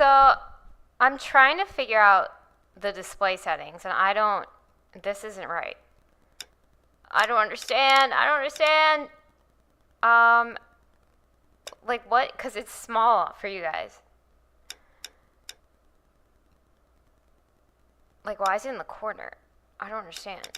So I'm trying to figure out the display settings, and this isn't right. I don't understand. Like what? Because it's small for you guys. Like, why is it in the corner? I don't understand.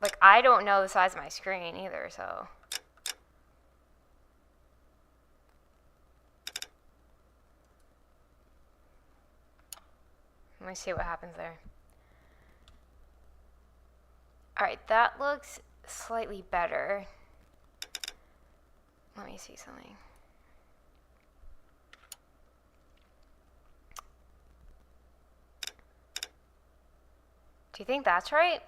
Like, I don't know the size of my screen either, so. Let me see what happens there. Alright, that looks slightly better. Let me see something. Do you think that's right?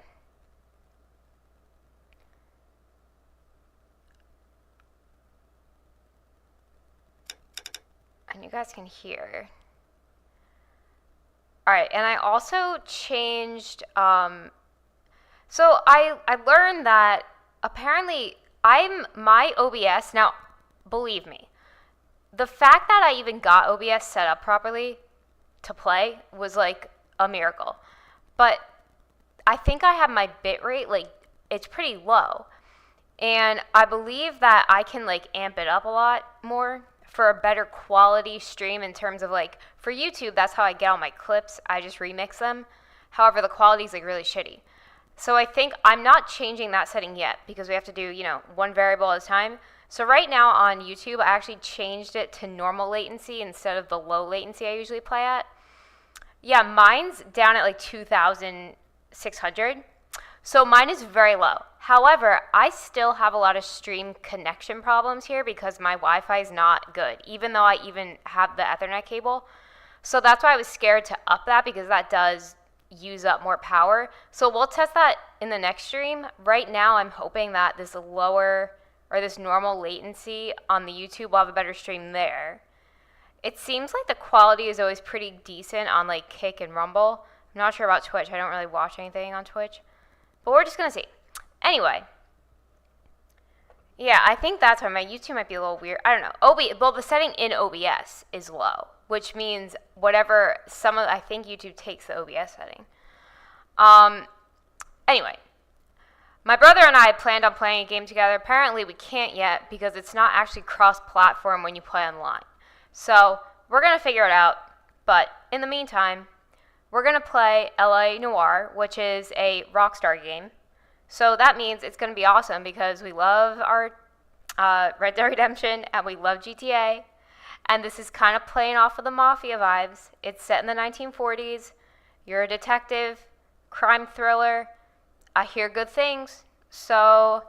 And you guys can hear. Alright, and I also changed, so I learned that apparently my OBS, now believe me, the fact that I even got OBS set up properly to play was like a miracle. But I think I have my bitrate, like, it's pretty low. And I believe that I can like amp it up a lot more for a better quality stream in terms of like, for YouTube, that's how I get all my clips. I just remix them. However, the quality is like really shitty. So I think I'm not changing that setting yet because we have to do, one variable at a time. So right now on YouTube, I actually changed it to normal latency instead of the low latency I usually play at. Yeah, mine's down at like 2,600. So mine is very low. However, I still have a lot of stream connection problems here because my Wi-Fi is not good, even though I even have the Ethernet cable. So that's why I was scared to up that because that does use up more power. So we'll test that in the next stream. Right now, I'm hoping that this lower or this normal latency on the YouTube will have a better stream there. It seems like the quality is always pretty decent on like Kick and Rumble. I'm not sure about Twitch. I don't really watch anything on Twitch. But we're just going to see. Anyway. Yeah, I think that's why my YouTube might be a little weird. I don't know. Well, the setting in OBS is low, which means whatever I think YouTube takes the OBS setting. Anyway. My brother and I planned on playing a game together. Apparently, we can't yet because it's not actually cross-platform when you play online. So, we're going to figure it out. But in the meantime, we're going to play Noire, which is a Rockstar game. So that means it's going to be awesome because we love our Red Dead Redemption and we love GTA. And this is kind of playing off of the Mafia vibes. It's set in the 1940s. You're a detective, crime thriller. I hear good things. So,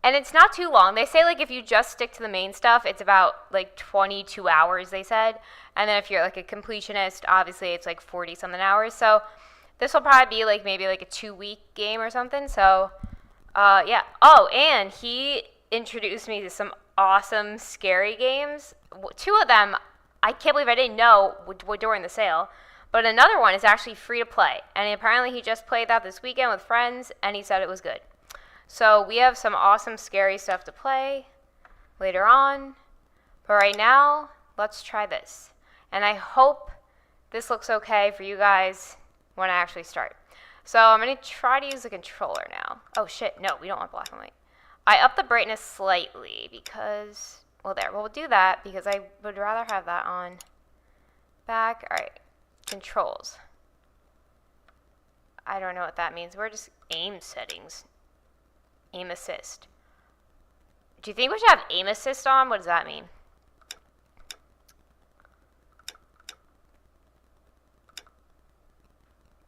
and it's not too long. They say like if you just stick to the main stuff, it's about like 22 hours, they said. And then if you're like a completionist, obviously it's like 40 something hours. So this will probably be like maybe like a 2-week game or something. So, yeah. Oh, and he introduced me to some awesome scary games. 2 of them, I can't believe I didn't know were during the sale. But another one is actually free to play. And apparently he just played that this weekend with friends, and he said it was good. So we have some awesome scary stuff to play later on. But right now, let's try this. And I hope this looks okay for you guys when I actually start. So I'm going to try to use the controller now. Oh shit, no, we don't want black and white. I upped the brightness slightly because, well there, we'll do that because I would rather have that on. Back, alright. Controls. I don't know what that means. We're just aim settings. Aim assist. Do you think we should have aim assist on? What does that mean?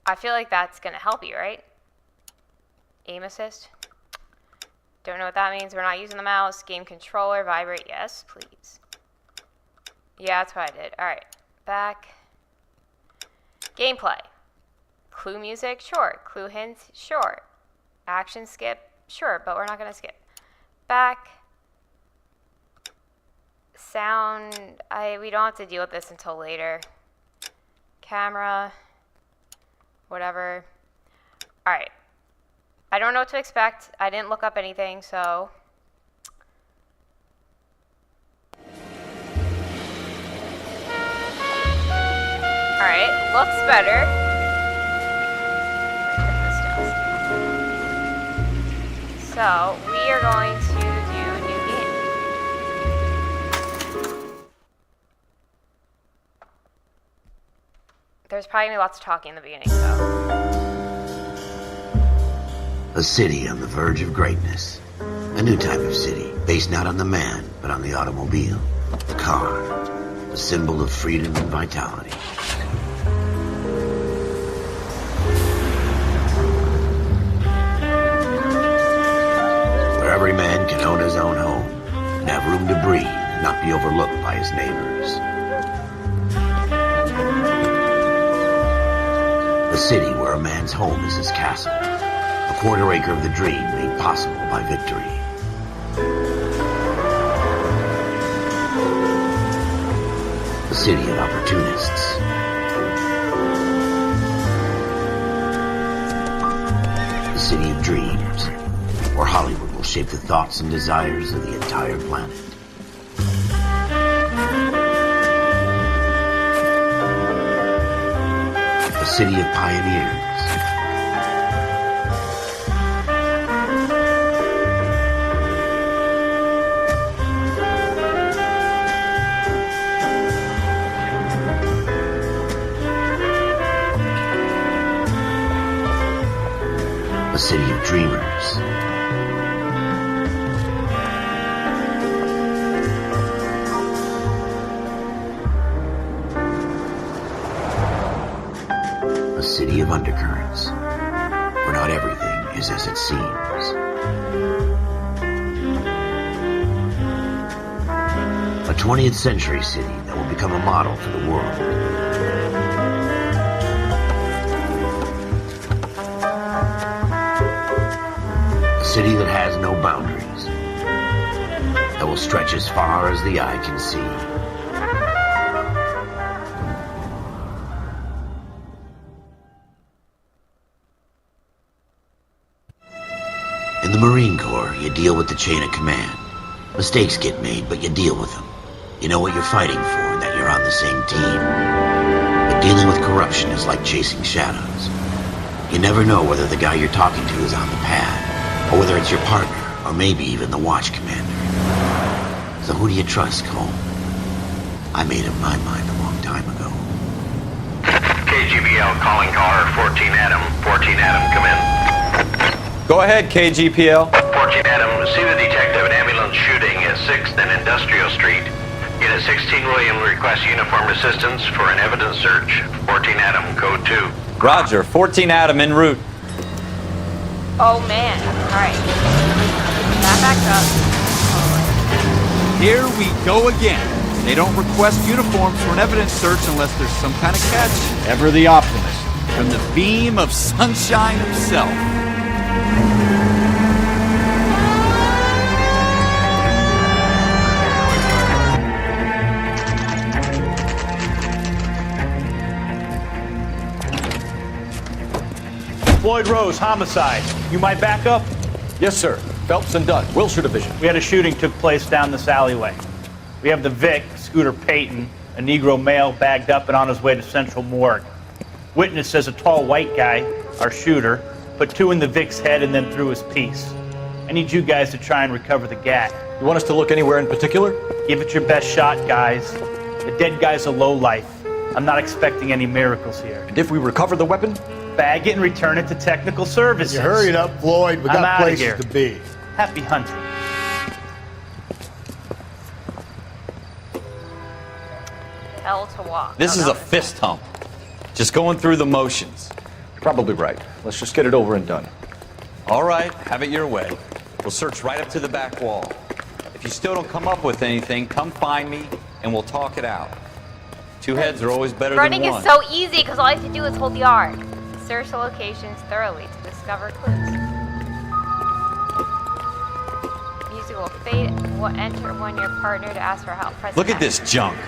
I feel like that's going to help you, right? Aim assist. Don't know what that means. We're not using the mouse. Game controller. Vibrate. Yes, please. Yeah, that's what I did. Alright. Back. Gameplay. Clue music? Sure. Clue hints? Sure. Action skip? Sure, but we're not going to skip. Back. Sound. We don't have to deal with this until later. camera, whatever. Alright. I don't know what to expect. I didn't look up anything, so... Alright, looks better. So, we are going to do a new game. There's probably going to be lots of talking in the beginning, so... A city on the verge of greatness. A new type of city, based not on the man, but on the automobile. The car. The symbol of freedom and vitality. Where every man can own his own home, and have room to breathe, and not be overlooked by his neighbors. A city where a man's home is his castle. A quarter acre of the dream made possible by victory. A city of opportunists. A city of dreams, where Hollywood will shape the thoughts and desires of the entire planet. A city of pioneers. A city of dreamers. A city of undercurrents, where not everything is as it seems. A 20th century city that will become a model for the world. A city that has no boundaries, that will stretch as far as the eye can see. In the Marine Corps, you deal with the chain of command. Mistakes get made, but you deal with them. You know what you're fighting for and that you're on the same team. But dealing with corruption is like chasing shadows. You never know whether the guy you're talking to is on the pad, or whether it's your partner, or maybe even the watch commander. So who do you trust, Cole? I made up my mind a long time ago. KGBL calling caller 14 Adam. 14 Adam, come in. Go ahead, KGPL. 14 Adam, see the detective an ambulance shooting at 6th and Industrial Street. Unit 16 William requests uniformed assistance for an evidence search. 14 Adam, code 2. Roger, 14 Adam en route. Oh man, alright. That backs up. Here we go again. They don't request uniforms for an evidence search unless there's some kind of catch. Ever the optimist. From the beam of sunshine himself. Floyd Rose, homicide. You might back up? Yes, sir. Phelps and Dunn, Wilshire Division. We had a shooting took place down this alleyway. We have the Vic, Scooter Payton, a Negro male bagged up and on his way to Central Morgue. Witness says a tall white guy, our shooter, put 2 in the Vic's head and then threw his piece. I need you guys to try and recover the gat. You want us to look anywhere in particular? Give it your best shot, guys. The dead guy's a lowlife. I'm not expecting any miracles here. And if we recover the weapon? Bag it and return it to technical services. You hurry it up, Floyd. We I'm got outta places here. to be. Happy hunting. Hell to walk. This is a fist hump. Just going through the motions. You're probably right. Let's just get it over and done. All right, have it your way. We'll search right up to the back wall. If you still don't come up with anything, come find me and we'll talk it out. 2 heads are always better Running than one. is so easy because all you have to do is hold the R. Search the locations thoroughly to discover clues. Music will fade. Will enter when your partner to ask for help. Press Look at F. this junk.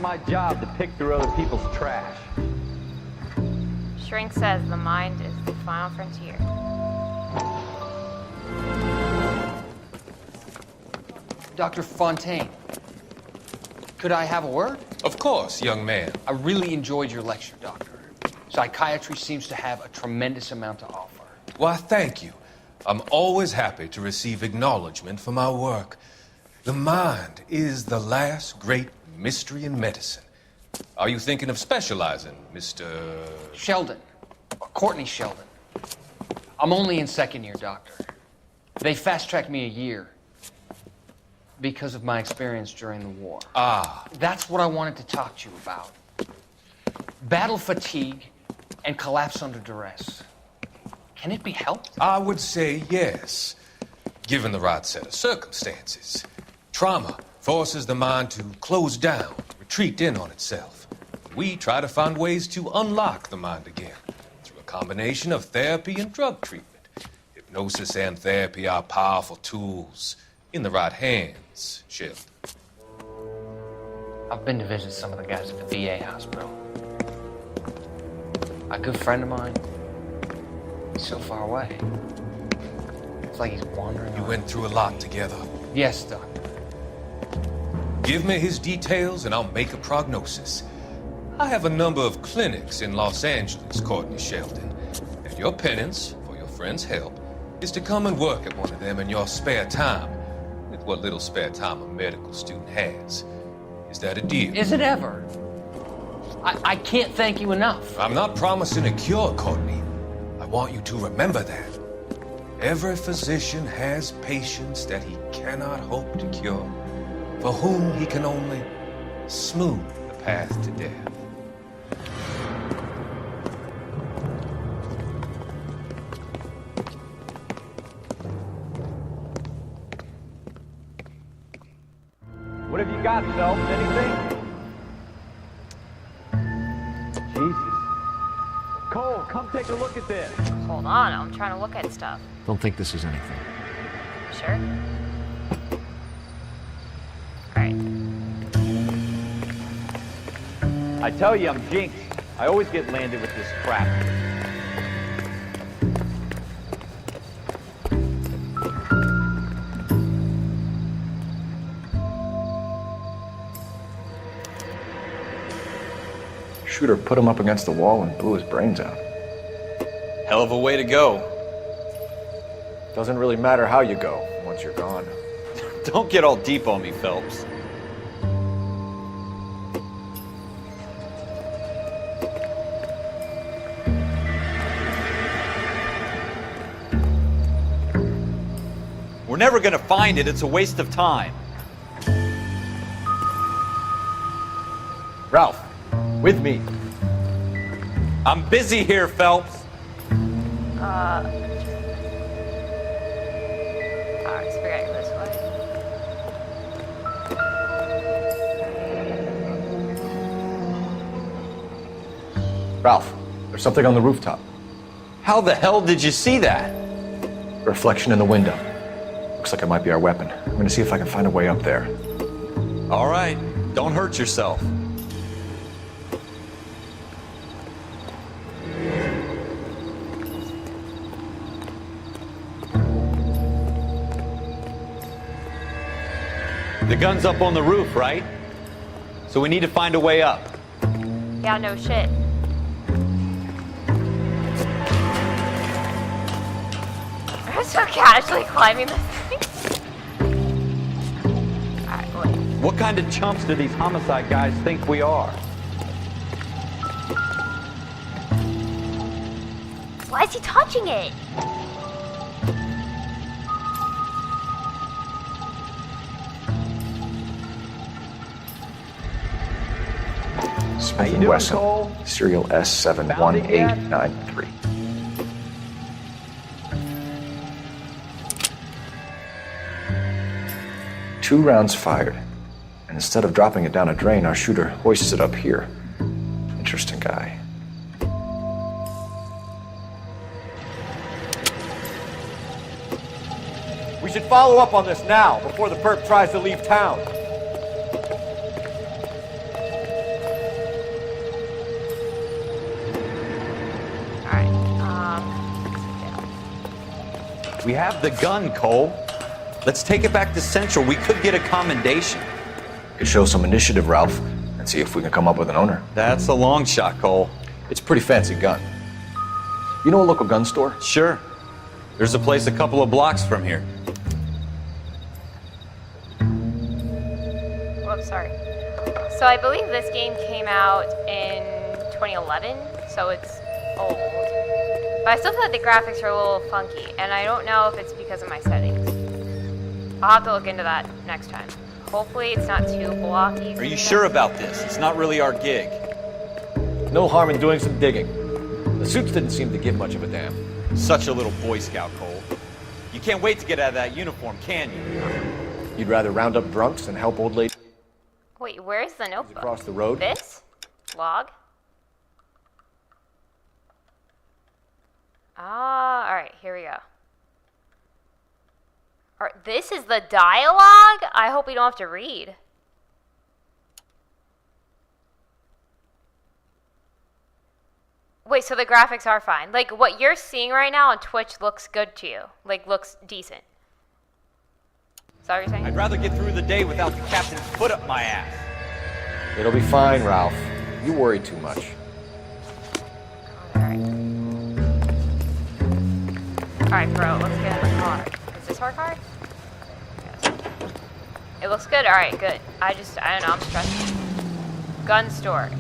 my job to pick through other people's trash. Shrink says the mind is the final frontier. Dr. Fontaine, could I have a word? Of course, young man. I really enjoyed your lecture, Doctor. Psychiatry seems to have a tremendous amount to offer. Why, thank you. I'm always happy to receive acknowledgement for my work. The mind is the last great mystery in medicine. Are you thinking of specializing, Mr. Sheldon, or Courtney Sheldon. I'm only in second year, Doctor. They fast-tracked me a year because of my experience during the war. Ah. That's what I wanted to talk to you about. Battle fatigue and collapse under duress. Can it be helped? I would say yes, given the right set of circumstances. Trauma forces the mind to close down, retreat in on itself. We try to find ways to unlock the mind again through a combination of therapy and drug treatment. Hypnosis and therapy are powerful tools in the right hands, Sheldon. I've been to visit some of the guys at the VA hospital. A good friend of mine, he's so far away. It's like he's wandering. You went through a lot together. Yes, Doctor. Give me his details and I'll make a prognosis. I have a number of clinics in Los Angeles, Courtney Sheldon. And your penance, for your friend's help, is to come and work at one of them in your spare time. With what little spare time a medical student has. Is that a deal? Is it ever? I can't thank you enough. I'm not promising a cure, Courtney. I want you to remember that. Every physician has patients that he cannot hope to cure, for whom he can only smooth the path to death. What have you got, Phelps? Anything? Jesus. Cole, come take a look at this. Hold on, I'm trying to look at stuff. Don't think this is anything. Sure? Alright. I tell you, I'm jinxed. I always get landed with this crap. Shooter put him up against the wall and blew his brains out. Hell of a way to go. Doesn't really matter how you go once you're gone. Don't get all deep on me, Phelps. We're never gonna find it. It's a waste of time. Ralph, with me. I'm busy here, Phelps. Alright, so we gotta go this way. Ralph, there's something on the rooftop. How the hell did you see that? Reflection in the window. Looks like it might be our weapon. I'm gonna see if I can find a way up there. All right, don't hurt yourself. The gun's up on the roof, right? So we need to find a way up. Yeah, no shit. I'm so casually climbing this thing. Alright, wait. What kind of chumps do these homicide guys think we are? Why is he touching it? Smith & doing, Wesson, Cole? serial S71893. Two rounds fired, and instead of dropping it down a drain, our shooter hoists it up here. Interesting guy. We should follow up on this now, before the perp tries to leave town. We have the gun, Cole. Let's take it back to Central. We could get a commendation. Could show some initiative, Ralph, and see if we can come up with an owner. That's a long shot, Cole. It's a pretty fancy gun. You know a local gun store? Sure. There's a place a couple of blocks from here. Whoops, sorry. So I believe this game came out in 2011, so it's old. But I still feel like the graphics are a little funky, and I don't know if it's because of my settings. I'll have to look into that next time. Hopefully it's not too blocky. Are you sure about this? It's not really our gig. No harm in doing some digging. The suits didn't seem to give much of a damn. Such a little Boy Scout, Cole. You can't wait to get out of that uniform, can you? You'd rather round up drunks and help old ladies Wait, where's the notebook? across the road? This? Log? Ah, alright, here we go. This is the dialogue? I hope we don't have to read. Wait, so the graphics are fine. Like, what you're seeing right now on Twitch looks good to you. Like, looks decent. Is that what you're saying? I'd rather get through the day without the captain's foot up my ass. It'll be fine, Ralph. You worry too much. Alright. Alright, bro, let's get in the car. Is this our car? Yes. It looks good? Alright, good. I don't know, I'm stressed. Gun store.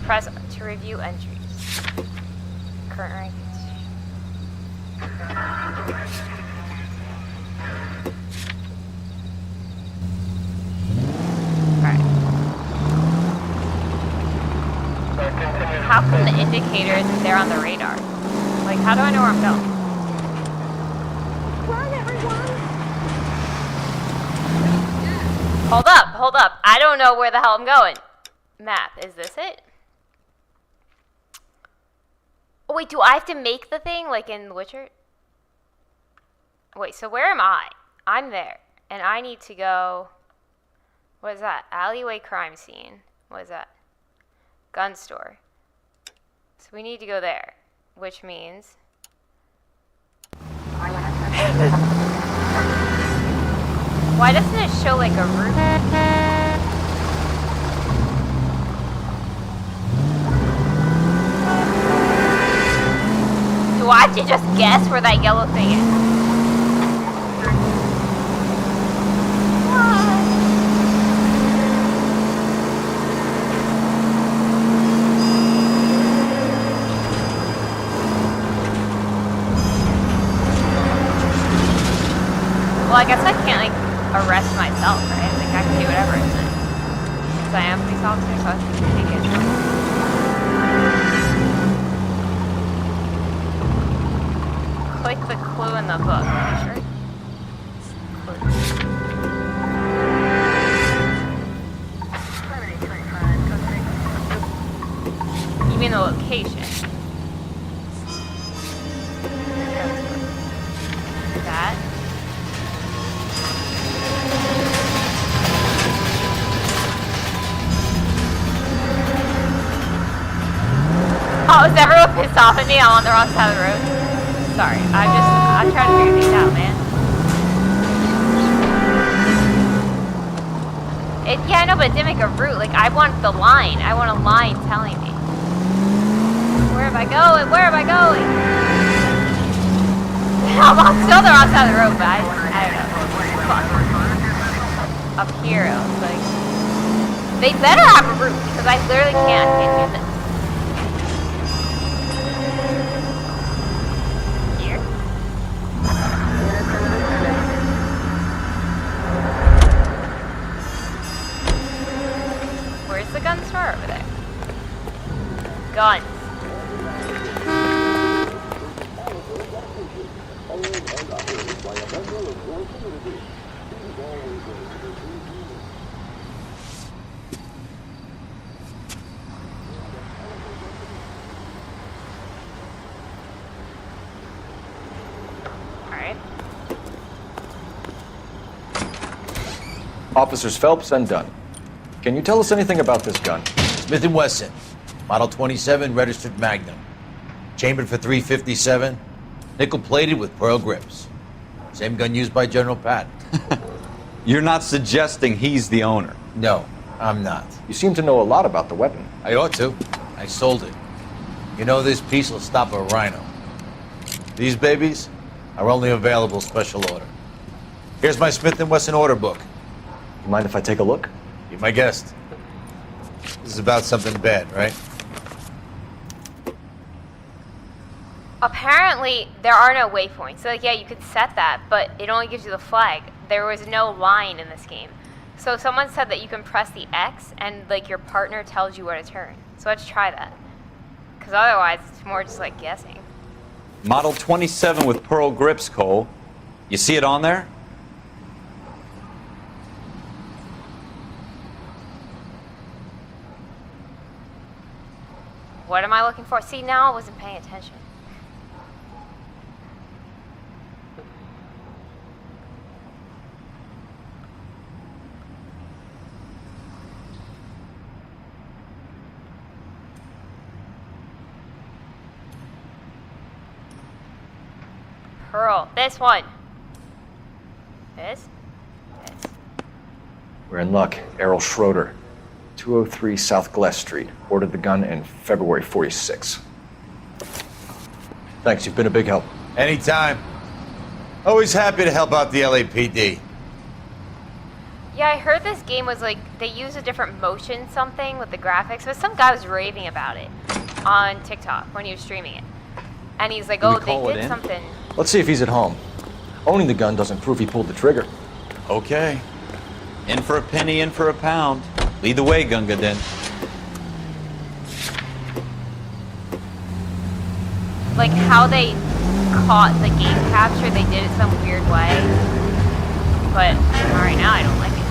Press to review entries. Current rankings. Alright. How come the indicator isn't there on the radar? Like, how do I know where I'm going? Run, everyone! Hold up. I don't know where the hell I'm going. Map, is this it? Oh, wait, do I have to make the thing like in The Witcher? Wait, so where am I? I'm there. And I need to go... What is that? Alleyway crime scene. What is that? Gun store. So we need to go there. Which means... Why doesn't it show like a route? Do I have to just guess where that yellow thing is? Well, I guess I can't, like, arrest myself, right? Like, I can do whatever, isn't it? Because I am a police officer, so I have to take it. Click the clue in the book, sure? You mean the location? That? Oh, is everyone pissed off at me? I'm on the wrong side of the road. Sorry, I'm trying to figure things out, man. Yeah, I know, but it didn't make a route. Like, I want the line. I want a line telling me. Where am I going? Where am I going? I'm still on the wrong side of the road, but I don't know. Fuck. Up here, I was like... They better have a route, because I literally can't do this. Where's the gun store over there? Guns. Alright. Officers Phelps and Dunn. Can you tell us anything about this gun? Smith & Wesson, Model 27, registered Magnum. Chambered for .357, nickel-plated with pearl grips. Same gun used by General Patton. You're not suggesting he's the owner? No, I'm not. You seem to know a lot about the weapon. I ought to. I sold it. You know, this piece will stop a rhino. These babies are only available special order. Here's my Smith & Wesson order book. You mind if I take a look? Be my guest. This is about something bad, right? Apparently, there are no waypoints. So, like, yeah, you could set that, but it only gives you the flag. There was no line in this game. So someone said that you can press the X and, like, your partner tells you where to turn. So let's try that. Because otherwise, it's more just, like, guessing. Model 27 with pearl grips, Cole. You see it on there? What am I looking for? See, now I wasn't paying attention. Pearl. This one. This? This. We're in luck. Errol Schroeder, 203 South Glass Street. Ordered the gun in February 46. Thanks, you've been a big help. Anytime. Always happy to help out the LAPD. Yeah, I heard this game was like, they use a different motion something with the graphics, but some guy was raving about it on TikTok when he was streaming it. And he's like, oh, they did something. Let's see if he's at home. Owning the gun doesn't prove he pulled the trigger. Okay. In for a penny, in for a pound. Lead the way, Gunga Den. Like how they caught the game capture, they did it some weird way. But alright, now I don't like it.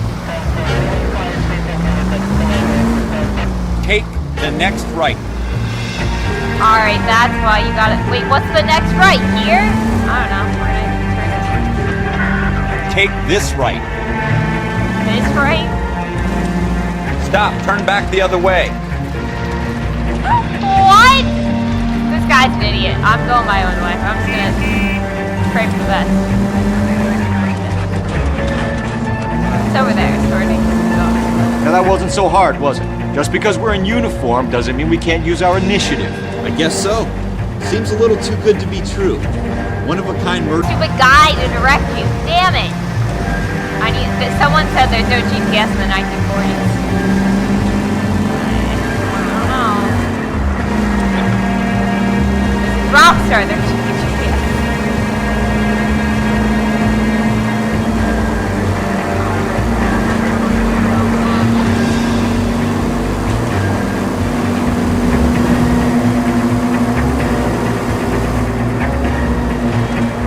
Take the next right. Alright, that's why you gotta. Wait, what's the next right? Here? I don't know. We're gonna turn this. Take this right. This right? Stop. Turn back the other way. What? This guy's an idiot. I'm going my own way. I'm just gonna pray for the best. It's over there, sort of. Now that wasn't so hard, was it? Just because we're in uniform doesn't mean we can't use our initiative. I guess so. Seems a little too good to be true. One-of-a-kind murder. Stupid guy to direct you. Damn it. I need. Someone said there's no GPS in the 1940s. I don't know. This is Rockstar. There should be GPS.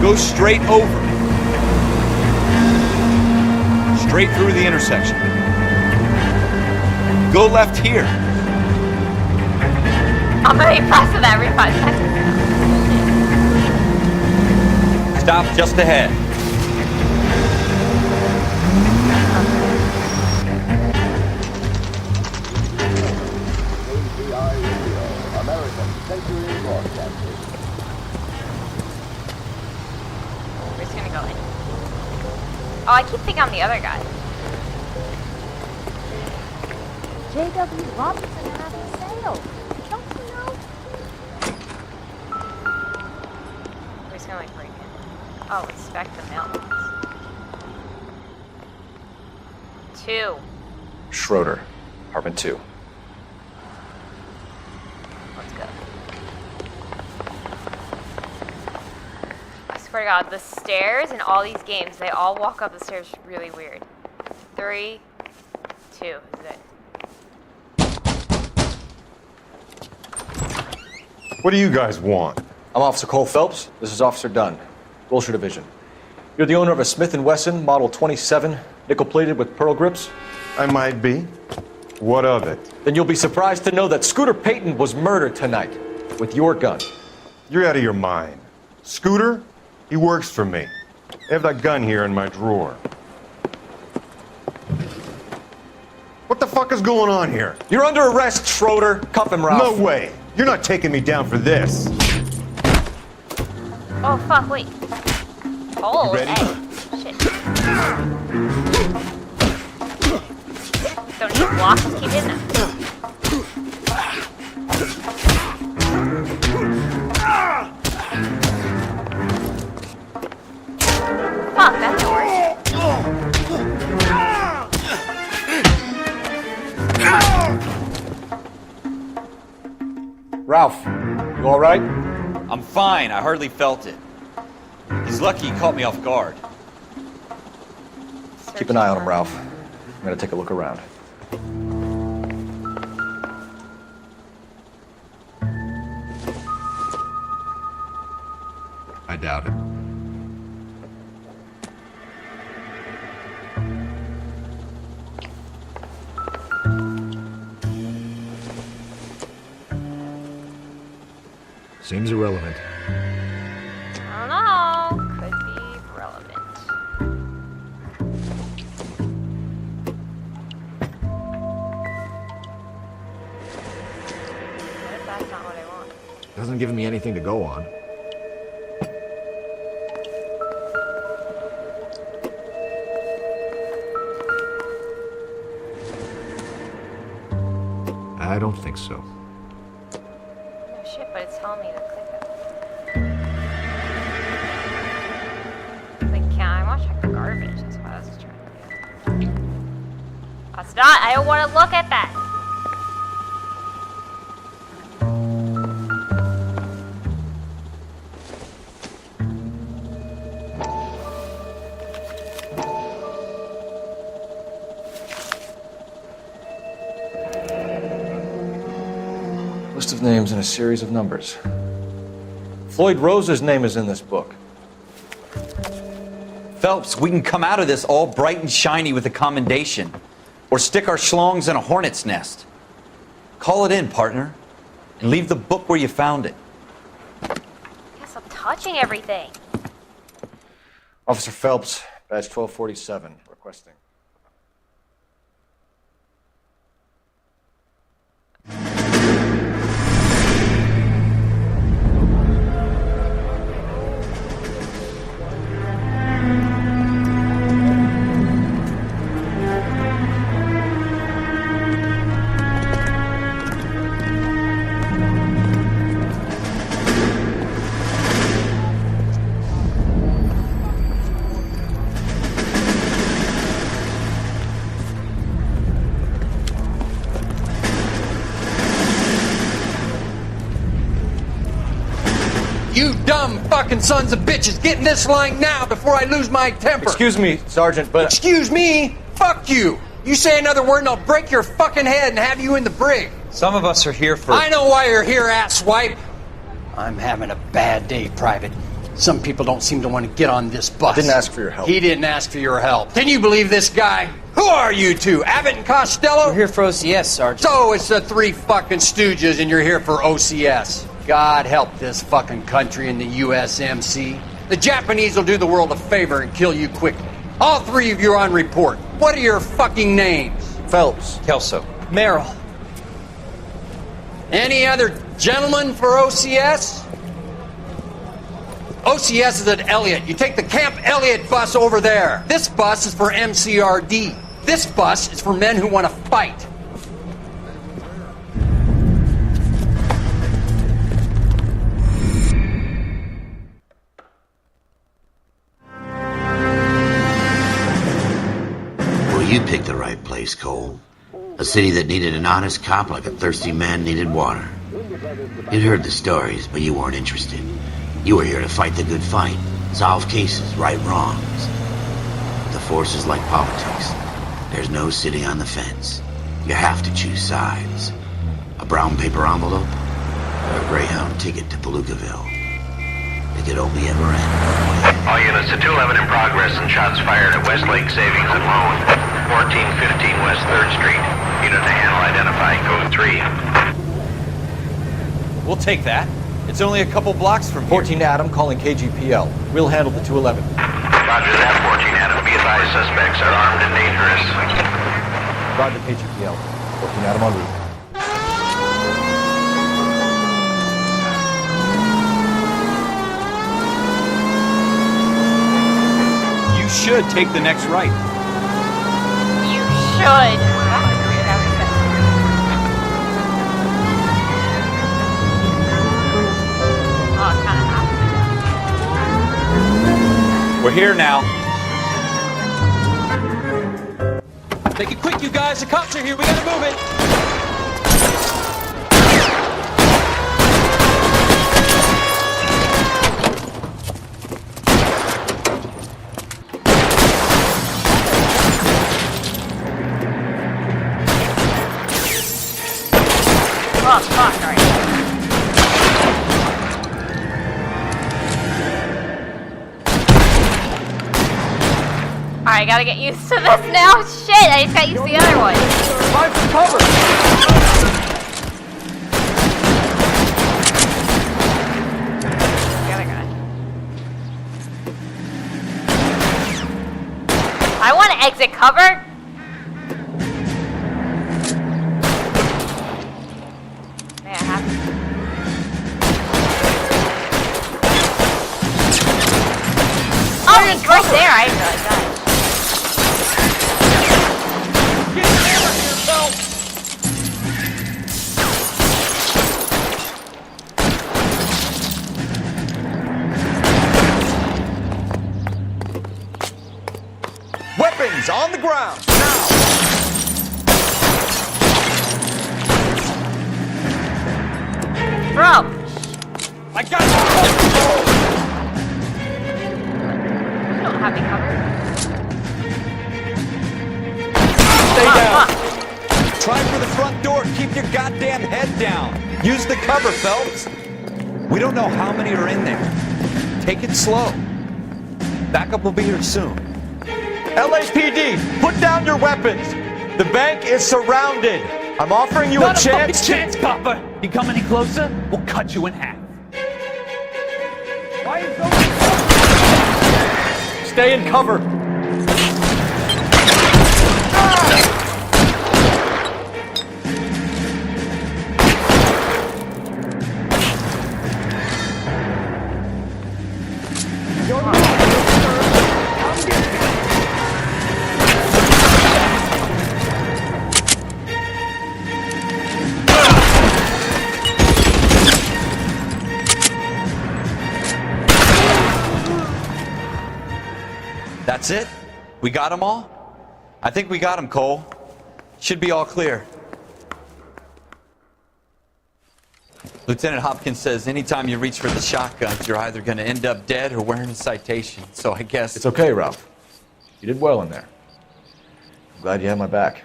Go straight over. Straight through the intersection. Go left here. I'm gonna be pressing that every 5 seconds. Stop just ahead. We're just gonna go in. Oh, I keep thinking I'm the other guy. J.W. Robinson had a sale. Don't you know? We're just gonna like break in. Oh, inspect the mailbox. 2. Schroeder, apartment 2. Let's go. I swear to God, the stairs in all these games, they all walk up the stairs really weird. 3, 2 is it. What do you guys want? I'm Officer Cole Phelps. This is Officer Dunn, Wilshire Division. You're the owner of a Smith & Wesson Model 27, nickel-plated with pearl grips? I might be. What of it? Then you'll be surprised to know that Scooter Payton was murdered tonight with your gun. You're out of your mind. Scooter? He works for me. I have that gun here in my drawer. What the fuck is going on here? You're under arrest, Schroeder. Cuff him, Ralph. No way! You're not taking me down for this. Oh, fuck, wait. Oh, You ready? Shit. Don't just block, just keep hitting them. Fuck, that don't work. Ralph, you all right? I'm fine. I hardly felt it. He's lucky he caught me off guard. Keep an eye on him, Ralph. I'm gonna take a look around. I doubt it. Seems irrelevant. I don't know. Could be relevant. What if that's not what I want? Doesn't give me anything to go on. I don't think so. Oh shit, but it's telling me to click it. Like, can't I want to check the garbage? That's what I was trying to do. That's not, I don't want to look at that. List of names and a series of numbers. Floyd Rose's name is in this book. Phelps, we can come out of this all bright and shiny with a commendation. Or stick our schlongs in a hornet's nest. Call it in, partner. And leave the book where you found it. Yes, I'm touching everything. Officer Phelps, badge 1247, requesting. You dumb fucking sons of bitches, get in this line now before I lose my temper. Excuse me, Sergeant, but... Excuse me? Fuck you. You say another word and I'll break your fucking head and have you in the brig. Some of us are here for... I know why you're here, asswipe. I'm having a bad day, Private. Some people don't seem to want to get on this bus. I didn't ask for your help. He didn't ask for your help. Can you believe this guy? Who are you two? Abbott and Costello? We're here for OCS, Sergeant. So it's the three fucking stooges and you're here for OCS. God help this fucking country and the USMC. The Japanese will do the world a favor and kill you quickly. All three of you are on report. What are your fucking names? Phelps. Kelso. Merrill. Any other gentlemen for OCS? OCS is at Elliott. You take the Camp Elliott bus over there. This bus is for MCRD. This bus is for men who want to fight. Well, you picked the right place, Cole. A city that needed an honest cop like a thirsty man needed water. You'd heard the stories, but you weren't interested. You were here to fight the good fight, solve cases, right wrongs. The force is like politics. There's no sitting on the fence. You have to choose sides. A brown paper envelope or a Greyhound ticket to Palookaville. It could only ever end. All units to 211 in progress and shots fired at Westlake Savings and Loan, 1415 West 3rd Street. Unit to handle identifying code 3. We'll take that. It's only a couple blocks from here. 14 Adam calling KGPL. We'll handle the 211. Roger that, 14 Adam. Be advised, suspects are armed and dangerous. Roger KGPL. 14 Adam en route. should take the next right. You should. That's weird how he said it. Oh, it kind of happened. We're here now. Make it quick, you guys. The cops are here. We gotta move it. Oh, fuck, alright. Alright, I gotta get used to this now. Shit, I just got used to the other one. Find some cover! The other guy. I want to exit cover. Man, I have to. Oh, he's right there. I didn't realize that. Weapons on the ground, now! Bro. I got you! You don't have me covered. Stay Fuck, down. fuck. Try for the front door. Keep your goddamn head down. Use the cover, Phelps. We don't know how many are in there. Take it slow. Backup will be here soon. LAPD, put down your weapons! The bank is surrounded! I'm offering you Not a chance to... chance, copper. You come any closer, we'll cut you in half. Why is those... Stay in cover. That's it? We got them all? I think we got them, Cole. Should be all clear. Lieutenant Hopkins says anytime you reach for the shotguns, you're either going to end up dead or wearing a citation. So I guess... It's okay, Ralph. You did well in there. I'm glad you had my back.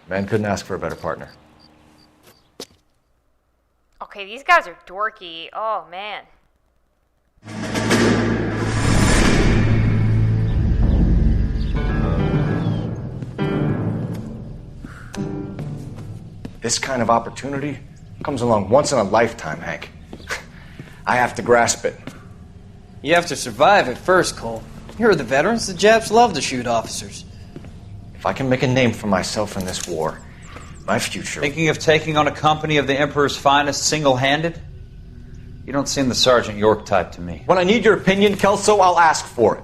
Man couldn't ask for a better partner. Okay, these guys are dorky. Oh, man. This kind of opportunity comes along once in a lifetime, Hank. I have to grasp it. You have to survive at first, Cole. You're the veterans. The Japs love to shoot officers. If I can make a name for myself in this war, my future... Thinking of taking on a company of the Emperor's finest single-handed? You don't seem the Sergeant York type to me. When I need your opinion, Kelso, I'll ask for it.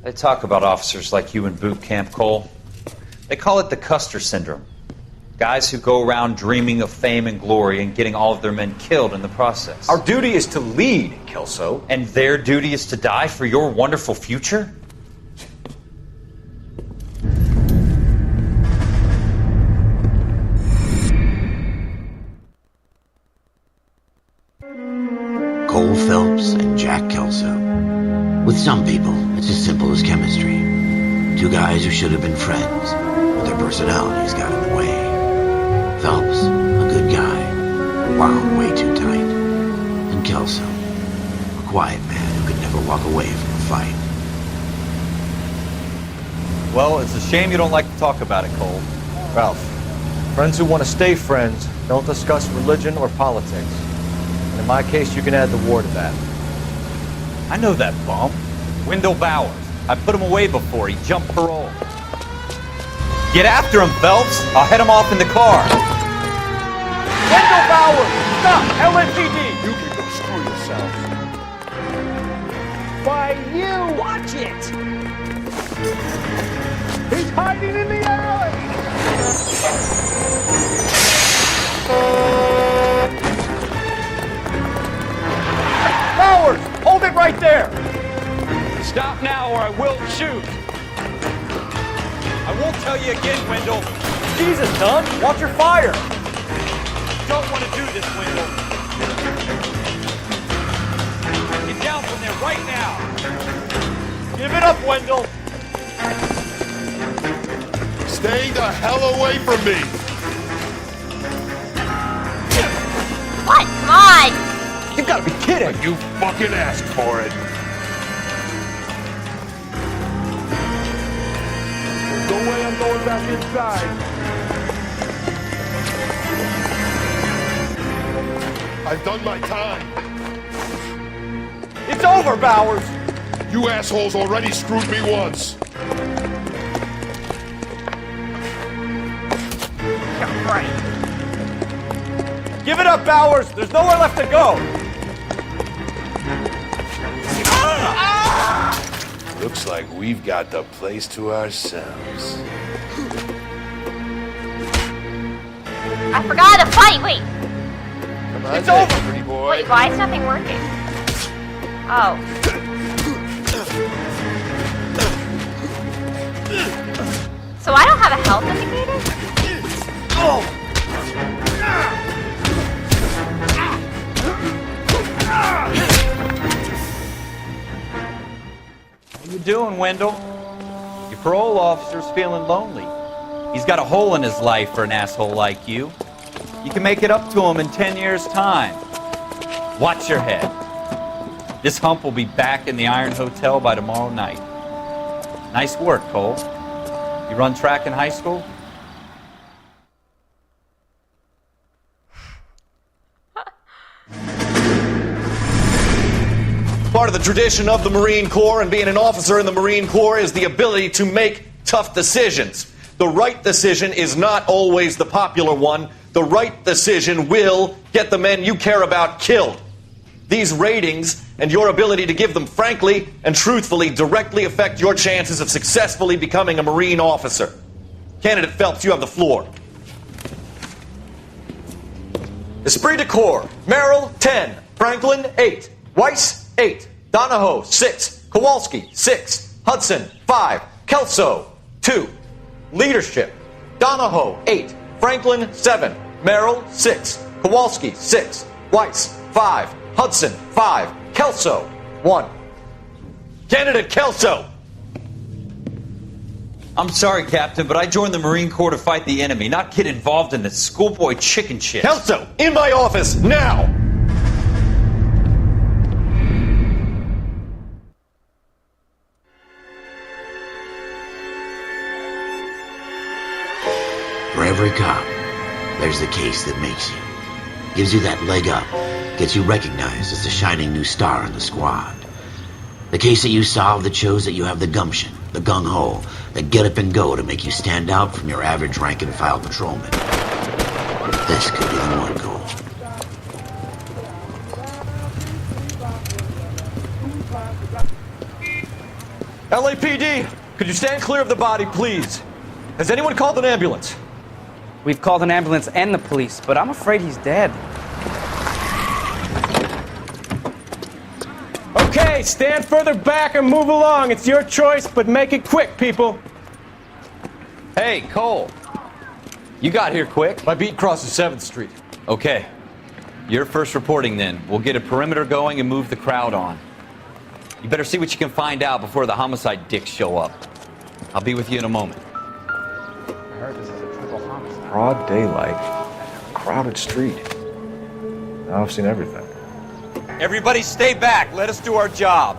They talk about officers like you in boot camp, Cole. They call it the Custer syndrome. Guys who go around dreaming of fame and glory and getting all of their men killed in the process. Our duty is to lead, Kelso. And their duty is to die for your wonderful future? Cole Phelps and Jack Kelso. With some people, it's as simple as chemistry. Two guys who should have been friends, but their personalities got in the way. Phelps, a good guy, wound way too tight. And Kelso, a quiet man who could never walk away from a fight. Well, it's a shame you don't like to talk about it, Cole. Ralph, friends who want to stay friends don't discuss religion or politics. And in my case, you can add the war to that. I know that bum. Wendell Bowers. I put him away before. He jumped parole. Get after him, Phelps. I'll head him off in the car. Wendell Bowers! Stop! LAPD! You can go screw yourself. 5 by you! Watch it! He's hiding in the alley! Powers! Hold it right there! Stop now or I will shoot. I won't tell you again, Wendell. Jesus, Dunn! Watch your fire! Don't want to do this, Wendell. Get down from there right now. Give it up, Wendell! Stay the hell away from me! What? Come on! You gotta be kidding! You fucking asked for it. No way I'm going back inside. I've done my time. It's over, Bowers! You assholes already screwed me once. Yeah, right. Give it up, Bowers! There's nowhere left to go! Looks like we've got the place to ourselves. I forgot to fight. Wait. Come on, It's over, pretty boy. Wait, why is nothing working? Oh. So I don't have a health indicator? Oh! What you doing, Wendell? Your parole officer's feeling lonely. He's got a hole in his life for an asshole like you. You can make it up to him in 10 years' time. Watch your head. This hump will be back in the Iron Hotel by tomorrow night. Nice work, Cole. You run track in high school? Part of the tradition of the Marine Corps and being an officer in the Marine Corps is the ability to make tough decisions. The right decision is not always the popular one. The right decision will get the men you care about killed. These ratings and your ability to give them frankly and truthfully directly affect your chances of successfully becoming a Marine officer. Candidate Phelps, you have the floor. Esprit de Corps, Merrill, 10. Franklin, 8. Weiss, 8. Donahoe, 6. Kowalski, 6. Hudson, 5. Kelso, 2. Leadership, Donahoe, 8. Franklin, 7. Merrill, 6. Kowalski, 6. Weiss, 5. Hudson, 5. Kelso, 1. Candidate Kelso! I'm sorry, Captain, but I joined the Marine Corps to fight the enemy, not get involved in this schoolboy chicken shit. Kelso, in my office, now! For every cop, there's the case that makes you. Gives you that leg up, gets you recognized as the shining new star in the squad. The case that you solve that shows that you have the gumption, the gung-ho, the get up and go to make you stand out from your average rank-and-file patrolman. This could be the one, Cole. LAPD, could you stand clear of the body, please? Has anyone called an ambulance? We've called an ambulance and the police, but I'm afraid he's dead. Okay, stand further back and move along. It's your choice, but make it quick, people. Hey, Cole. You got here quick. My beat crosses 7th Street. Okay. You're first reporting then. We'll get a perimeter going and move the crowd on. You better see what you can find out before the homicide dicks show up. I'll be with you in a moment. I heard this is a triple homicide. Broad daylight, crowded street. Now I've seen everything. Everybody stay back. Let us do our job.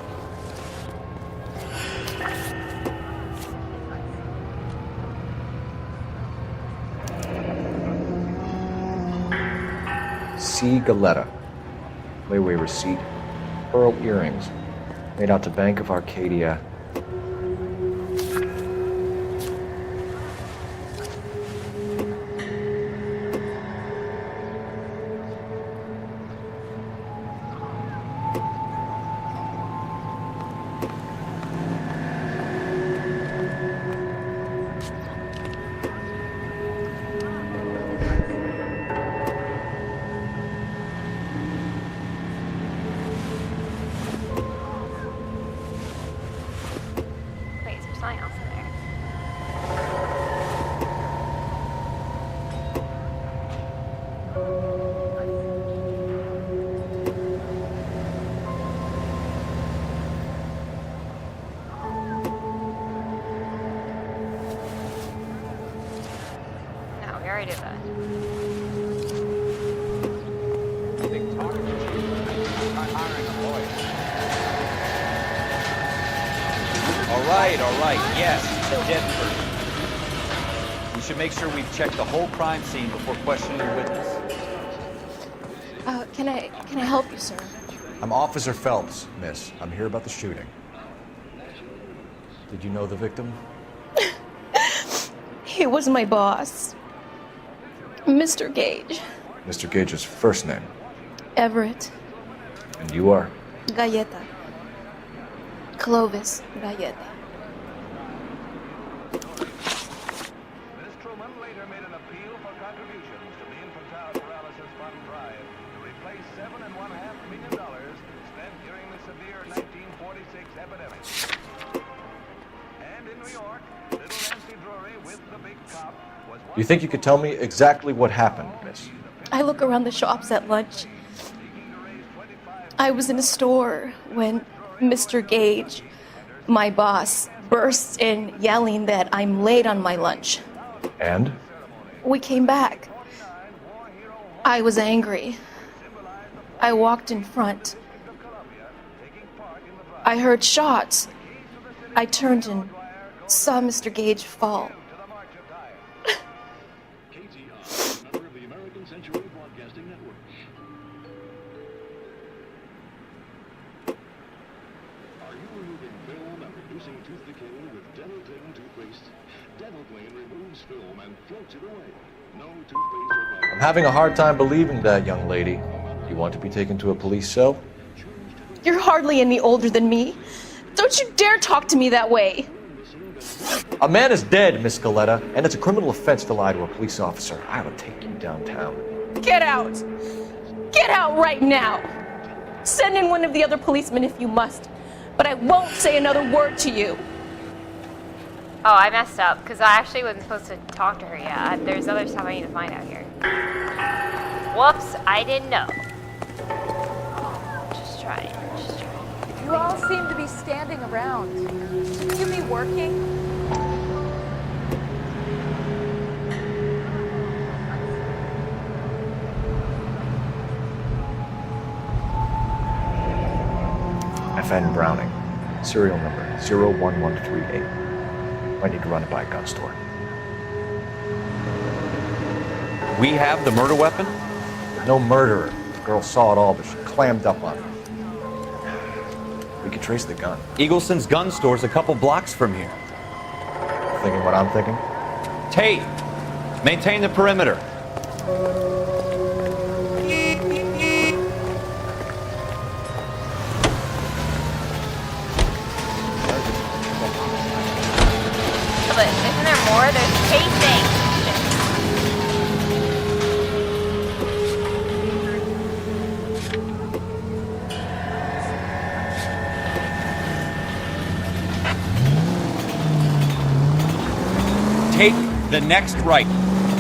C. Galetta. Layaway receipt. Pearl earrings. Made out to Bank of Arcadia. already did that. All right, yes, the dead person. We should make sure we've checked the whole crime scene before questioning the witness. Can I help you, sir? I'm Officer Phelps, miss. I'm here about the shooting. Did you know the victim? He was my boss, Mr. Gage. Mr. Gage's first name. Everett. And you are? Galleta. Clovis Galleta. Do you think you could tell me exactly what happened, miss? I look around the shops at lunch. I was in a store when Mr. Gage, my boss, bursts in yelling that I'm late on my lunch. And? We came back. I was angry. I walked in front. I heard shots. I turned and saw Mr. Gage fall. I'm having a hard time believing that, young lady. You want to be taken to a police cell? You're hardly any older than me. Don't you dare talk to me that way. A man is dead, Miss Galleta, and it's a criminal offense to lie to a police officer. I will take you downtown. Get out! Get out right now! Send in one of the other policemen if you must, but I won't say another word to you. Oh, I messed up, because I actually wasn't supposed to talk to her yet. There's other stuff I need to find out here. Whoops, I didn't know. Just try it. You all seem to be standing around. Shouldn't you be working? FN Browning, serial number 01138. I need to run it by a gun store. We have the murder weapon? No murderer. The girl saw it all, but she clammed up on it. We could trace the gun. Eagleson's gun store's a couple blocks from here. Thinking what I'm thinking? Tate, maintain the perimeter. But isn't there more? There's casing. Take the next right.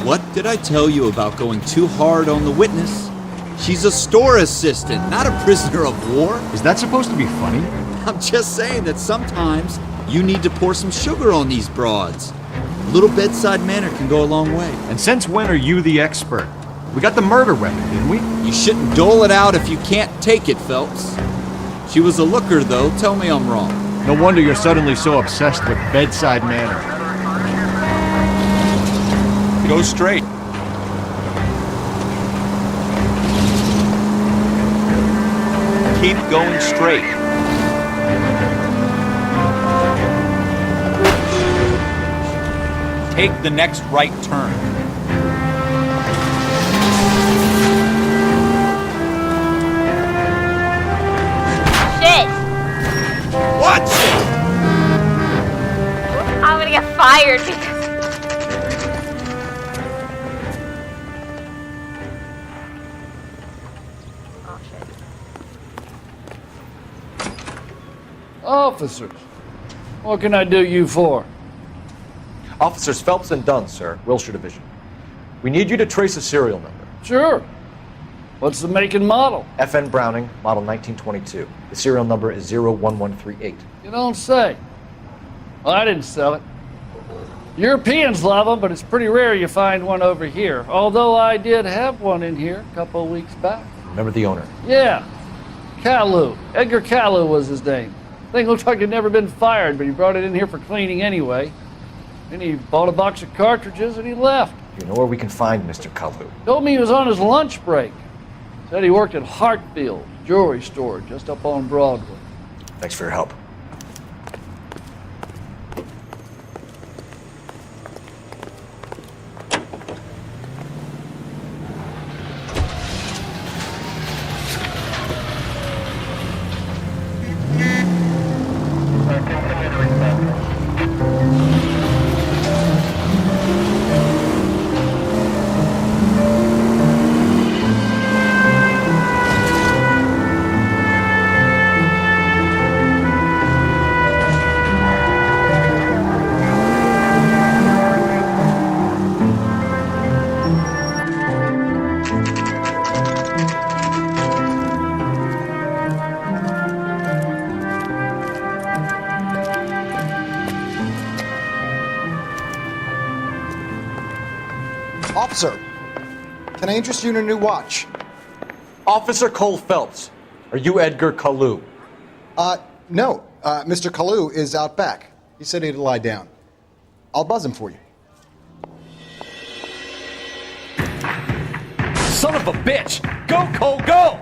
What did I tell you about going too hard on the witness? She's a store assistant, not a prisoner of war. Is that supposed to be funny? I'm just saying that sometimes you need to pour some sugar on these broads. A little bedside manner can go a long way. And since when are you the expert? We got the murder weapon, didn't we? You shouldn't dole it out if you can't take it, Phelps. She was a looker, though. Tell me I'm wrong. No wonder you're suddenly so obsessed with bedside manner. Go straight. Keep going straight. Take the next right turn. Shit! Watch it! I'm gonna get fired because... Oh, shit. Officers, what can I do you for? Officers Phelps and Dunn, sir, Wilshire Division. We need you to trace a serial number. Sure. What's the make and model? FN Browning, model 1922. The serial number is 01138. You don't say. Well, I didn't sell it. Europeans love them, but it's pretty rare you find one over here. Although I did have one in here a couple of weeks back. Remember the owner? Yeah, Kalu. Edgar Kalu was his name. Thing looked like he'd never been fired, but he brought it in here for cleaning anyway. Then he bought a box of cartridges and he left. You know where we can find Mr. Kalu? Told me he was on his lunch break. Said he worked at Hartfield jewelry store just up on Broadway. Thanks for your help. Officer, can I interest you in a new watch? Officer Cole Phelps, are you Edgar Kalu? No. Mr. Kalu is out back. He said he'd lie down. I'll buzz him for you. Son of a bitch! Go, Cole, go!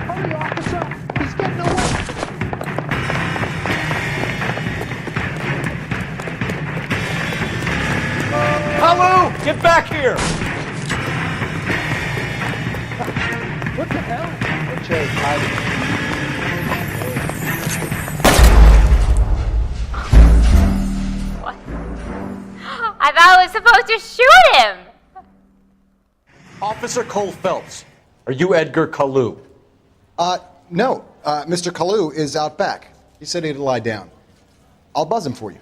Hurry, officer! He's getting away! Kalu, get back here! What the hell? The chair's hiding. What? I thought I was supposed to shoot him! Officer Cole Phelps, are you Edgar Kalu? No. Mr. Kalu is out back. He said he'd lie down. I'll buzz him for you.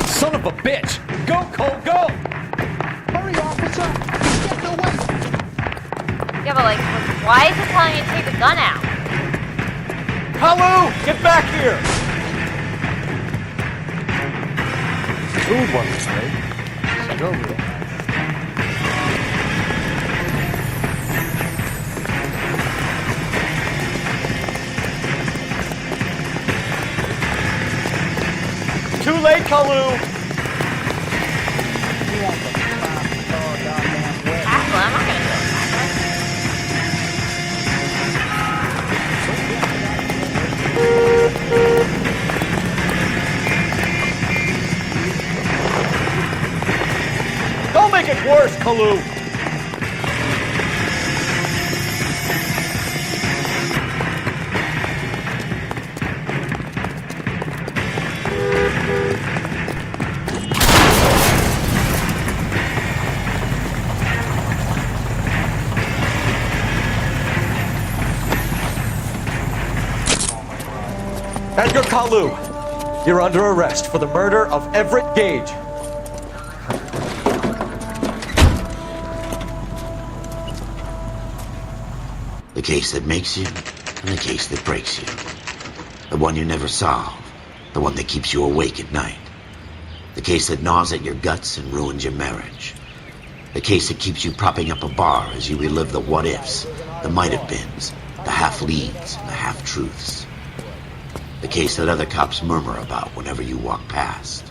Son of a bitch! Go, Cole, go! Hurry, officer! He's getting away! Yeah, but like, why is it telling me to take the gun out? Kalu, get back here! Food wasn't straight. Still real. Too late, Kalu! Well, I'm not gonna do it. Don't make it worse, Kalu! Edgar Kalu, you're under arrest for the murder of Everett Gage. The case that makes you, and the case that breaks you. The one you never solve. The one that keeps you awake at night. The case that gnaws at your guts and ruins your marriage. The case that keeps you propping up a bar as you relive the what-ifs, the might-have-beens, the half-leads, and the half-truths. The case that other cops murmur about whenever you walk past.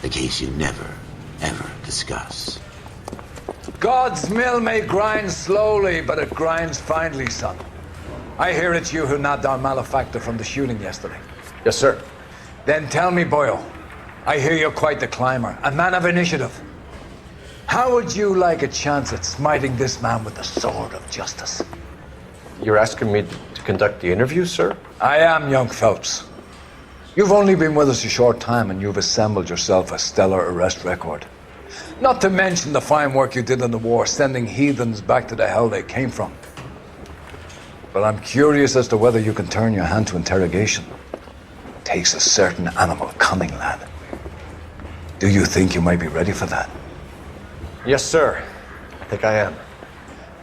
The case you never, ever discuss. God's mill may grind slowly, but it grinds finely, son. I hear it's you who nabbed our malefactor from the shooting yesterday. Yes, sir. Then tell me, Boyle, I hear you're quite the climber, a man of initiative. How would you like a chance at smiting this man with the sword of justice? You're asking me to conduct the interview, sir? I am, young Phelps. You've only been with us a short time and you've assembled yourself a stellar arrest record. Not to mention the fine work you did in the war, sending heathens back to the hell they came from. But I'm curious as to whether you can turn your hand to interrogation. It takes a certain animal cunning, lad. Do you think you might be ready for that? Yes, sir. I think I am.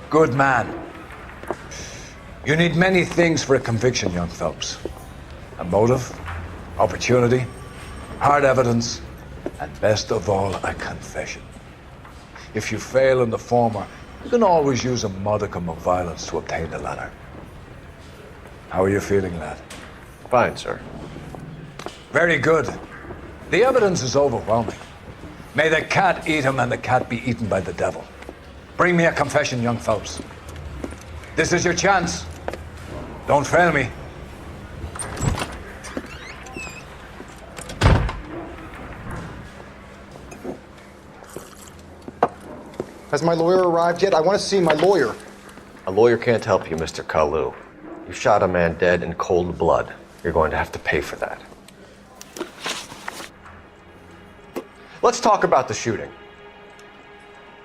Good man. You need many things for a conviction, young Phelps. A motive, opportunity, hard evidence, and best of all, a confession. If you fail in the former, you can always use a modicum of violence to obtain the latter. How are you feeling, lad? Fine, sir. Very good. The evidence is overwhelming. May the cat eat him and the cat be eaten by the devil. Bring me a confession, young Phelps. This is your chance. Don't fail me. Has my lawyer arrived yet? I want to see my lawyer. A lawyer can't help you, Mr. Kalu. You shot a man dead in cold blood. You're going to have to pay for that. Let's talk about the shooting.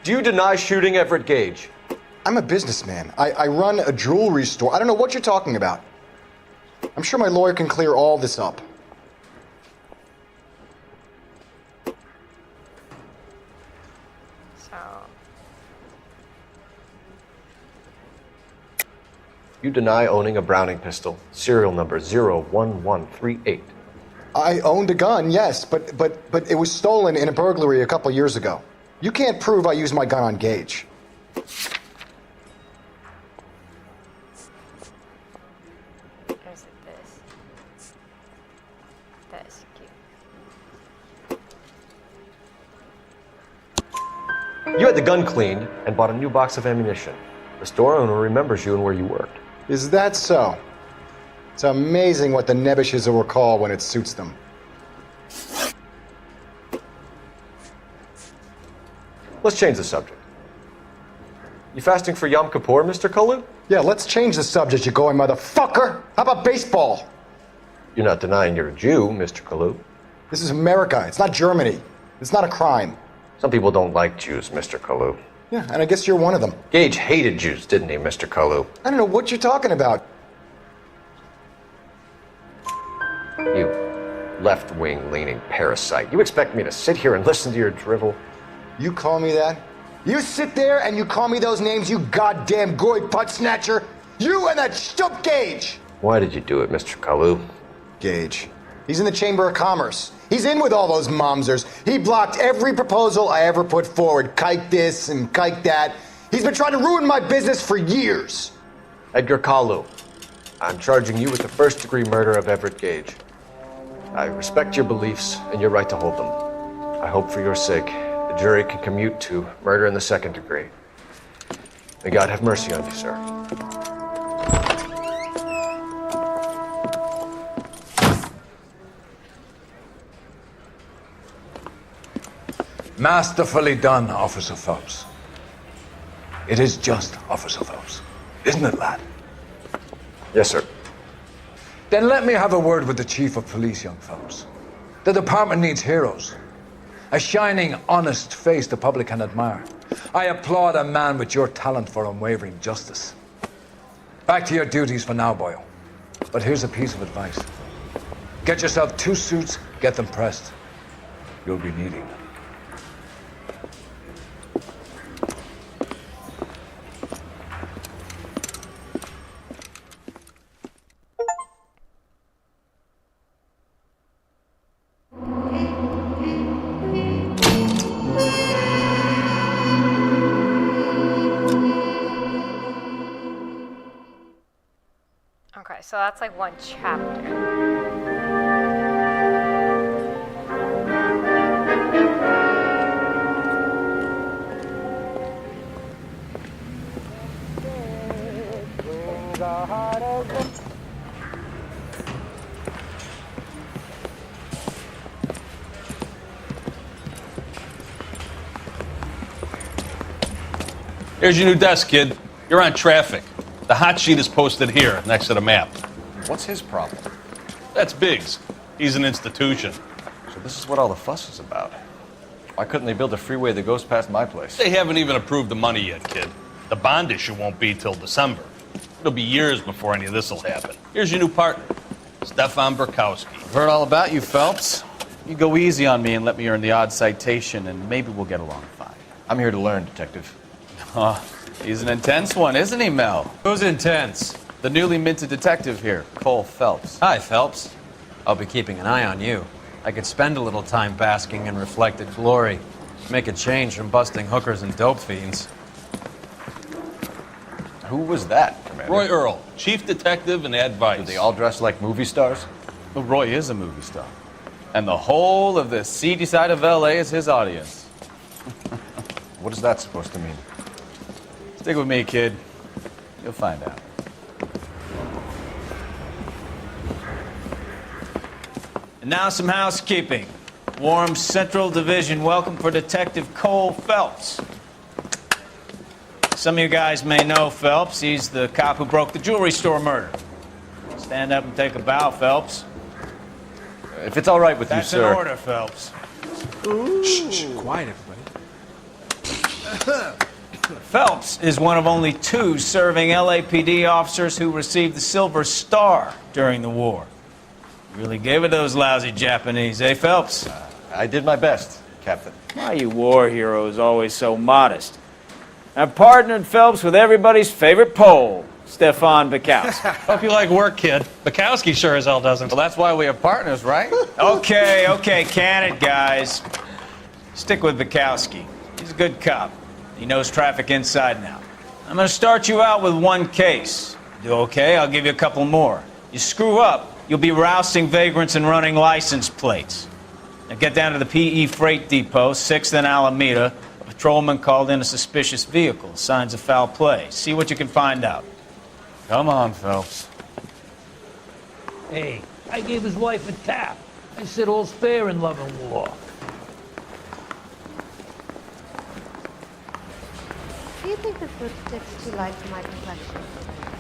Do you deny shooting Everett Gage? I'm a businessman. I run a jewelry store. I don't know what you're talking about. I'm sure my lawyer can clear all this up. You deny owning a Browning pistol, serial number 01138. I owned a gun, yes, but it was stolen in a burglary a couple years ago. You can't prove I used my gun on Gage. You had the gun cleaned and bought a new box of ammunition. The store owner remembers you and where you worked. Is that so? It's amazing what the nebbishes will recall when it suits them. Let's change the subject. You fasting for Yom Kippur, Mr. Kalu? Yeah, let's change the subject, you going motherfucker. How about baseball? You're not denying you're a Jew, Mr. Kalu. This is America. It's not Germany. It's not a crime. Some people don't like Jews, Mr. Kalu. Yeah, and I guess you're one of them. Gage hated Jews, didn't he, Mr. Kalu? I don't know what you're talking about. You left-wing leaning parasite. You expect me to sit here and listen to your drivel? You call me that? You sit there and you call me those names, you goddamn goy putt snatcher? You and that stup Gage! Why did you do it, Mr. Kalu? Gage. He's in the Chamber of Commerce. He's in with all those momsers. He blocked every proposal I ever put forward. Kike this and kike that. He's been trying to ruin my business for years. Edgar Kalu, I'm charging you with the first-degree murder of Everett Gage. I respect your beliefs and your right to hold them. I hope for your sake the jury can commute to murder in the second degree. May God have mercy on you, sir. Masterfully done, Officer Phelps. It is just Officer Phelps, isn't it, lad? Yes, sir. Then let me have a word with the Chief of Police, young Phelps. The department needs heroes. A shining, honest face the public can admire. I applaud a man with your talent for unwavering justice. Back to your duties for now, boyo. But here's a piece of advice. Get yourself 2 suits, get them pressed. You'll be needing them. Okay, so that's like one chapter. Here's your new desk, kid. You're on traffic. The hot sheet is posted here, next to the map. What's his problem? That's Biggs. He's an institution. So this is what all the fuss is about. Why couldn't they build a freeway that goes past my place? They haven't even approved the money yet, kid. The bond issue won't be till December. It'll be years before any of this will happen. Here's your new partner, Stefan Burkowski. I've heard all about you, Phelps. You go easy on me and let me earn the odd citation, and maybe we'll get along fine. I'm here to learn, Detective. Oh, he's an intense one, isn't he, Mel? Who's intense? The newly minted detective here, Cole Phelps. Hi, Phelps. I'll be keeping an eye on you. I could spend a little time basking in reflected glory. Make a change from busting hookers and dope fiends. Who was that, Commander? Roy Earl, chief detective and advice. Do they all dress like movie stars? Well, Roy is a movie star. And the whole of the seedy side of LA is his audience. What is that supposed to mean? Stick with me, kid. You'll find out. And now some housekeeping. Warm Central Division welcome for Detective Cole Phelps. Some of you guys may know Phelps. He's the cop who broke the jewelry store murder. Stand up and take a bow, Phelps. If it's all right with you, sir. That's in order, Phelps. Shh, quiet, everybody. Phelps is one of only 2 serving LAPD officers who received the Silver Star during the war. Really gave it those lousy Japanese, eh, Phelps? I did my best, Captain. Why you war heroes always so modest? I've partnered Phelps with everybody's favorite Pole, Stefan Bukowski. Hope you like work, kid. Bukowski sure as hell doesn't. Well, that's why we have partners, right? Okay, can it, guys? Stick with Bukowski. He's a good cop. He knows traffic inside and out. I'm going to start you out with 1 case. Do okay? I'll give you a couple more. You screw up, you'll be rousting vagrants and running license plates. Now get down to the PE Freight Depot, 6th and Alameda. A patrolman called in a suspicious vehicle. Signs of foul play. See what you can find out. Come on, Phelps. Hey, I gave his wife a tap. I said all's fair in love and war. Do you think this lipstick's too light for my complexion?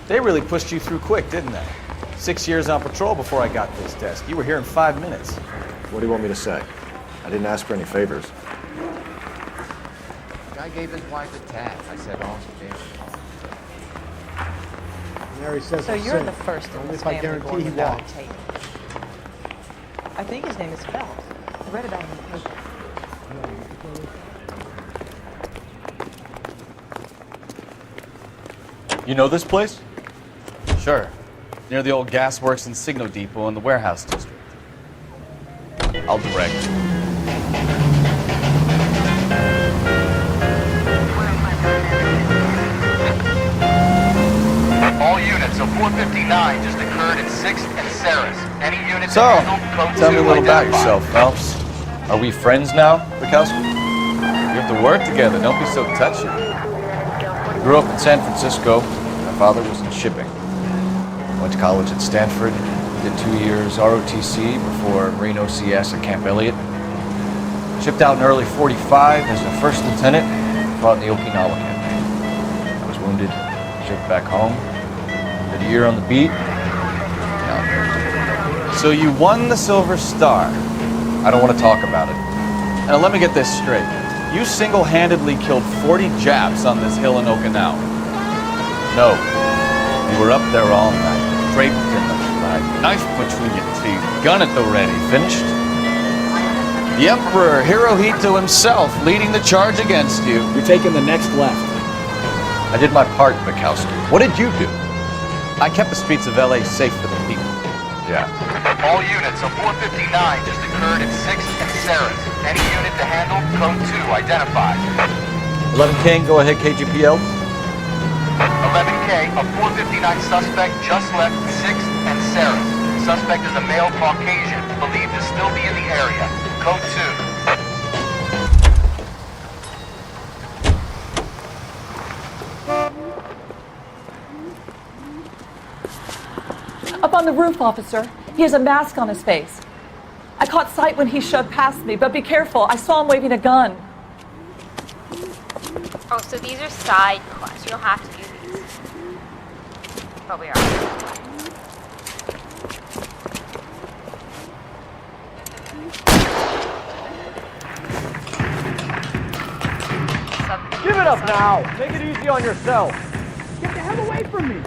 They really pushed you through quick, didn't they? 6 years on patrol before I got this desk. You were here in 5 minutes. What do you want me to say? I didn't ask for any favors. Guy gave his wife a tap. I said all's fair. Mary says So it's you're sin. the first in Only this if I family guarantee born he without a walks. tape. I think his name is Phelps. I read about him in the paper. You know this place? Sure. Near the old gas works and signal depot in the warehouse district. I'll direct. All units of 459 just occurred in 6th and Saris. Any units So, handled, code tell me a 2 little about identified. yourself, Phelps. Are we friends now, Bukowski? We have to work together. Don't be so touchy. I grew up in San Francisco. My father was in shipping. Went to college at Stanford. Did 2 years ROTC before Marine OCS at Camp Elliott. Shipped out in early 45 as a first lieutenant. Fought in the Okinawa campaign. I was wounded. Shipped back home. Did a year on the beat. Now I'm here. So you won the Silver Star. I don't want to talk about it. Now let me get this straight. You single-handedly killed 40 Japs on this hill in Okinawa. No. We were up there all night. Draped in the flag. Knife between your teeth. Gun at the ready. Finished? The Emperor Hirohito himself leading the charge against you. You're taking the next left. I did my part, Bukowski. What did you do? I kept the streets of LA safe for the people. Yeah. All units of 459 just occurred in 6th and Saris. Any unit to handle, code 2 identified. 11 King, go ahead, KGPL. 11K, a 459 suspect just left 6th and Saris. Suspect is a male Caucasian, believed to still be in the area. Code 2. Up on the roof, officer. He has a mask on his face. I caught sight when he shoved past me, but be careful. I saw him waving a gun. Oh, so these are side quests. You don't have to do these. But we are. Give it up now. Take it easy on yourself. Get the hell away from me.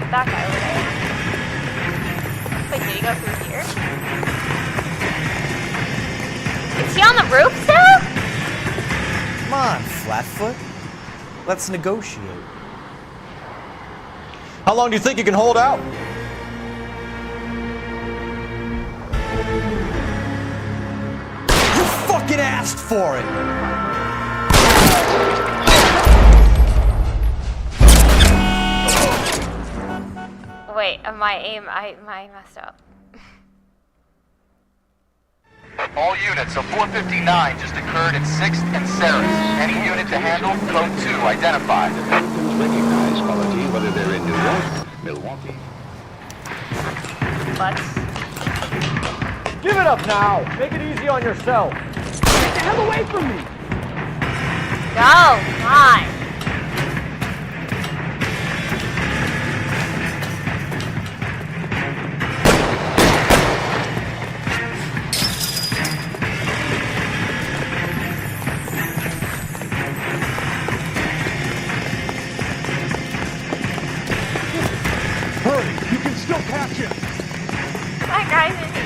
with that guy over there. Wait, did he go through here? Is he on the roof still? Come on, Flatfoot. Let's negotiate. How long do you think you can hold out? You fucking asked for it! Wait, my aim, I messed up. All units, so 459 just occurred at 6th and Ceres. Any unit to handle, code 2, identified. Detectives recognize quality whether they're in New York, Milwaukee. Let's... Give it up now! Make it easy on yourself! Get the hell away from me! Go! Come on! Hurry! You can still catch him! That guy's in here.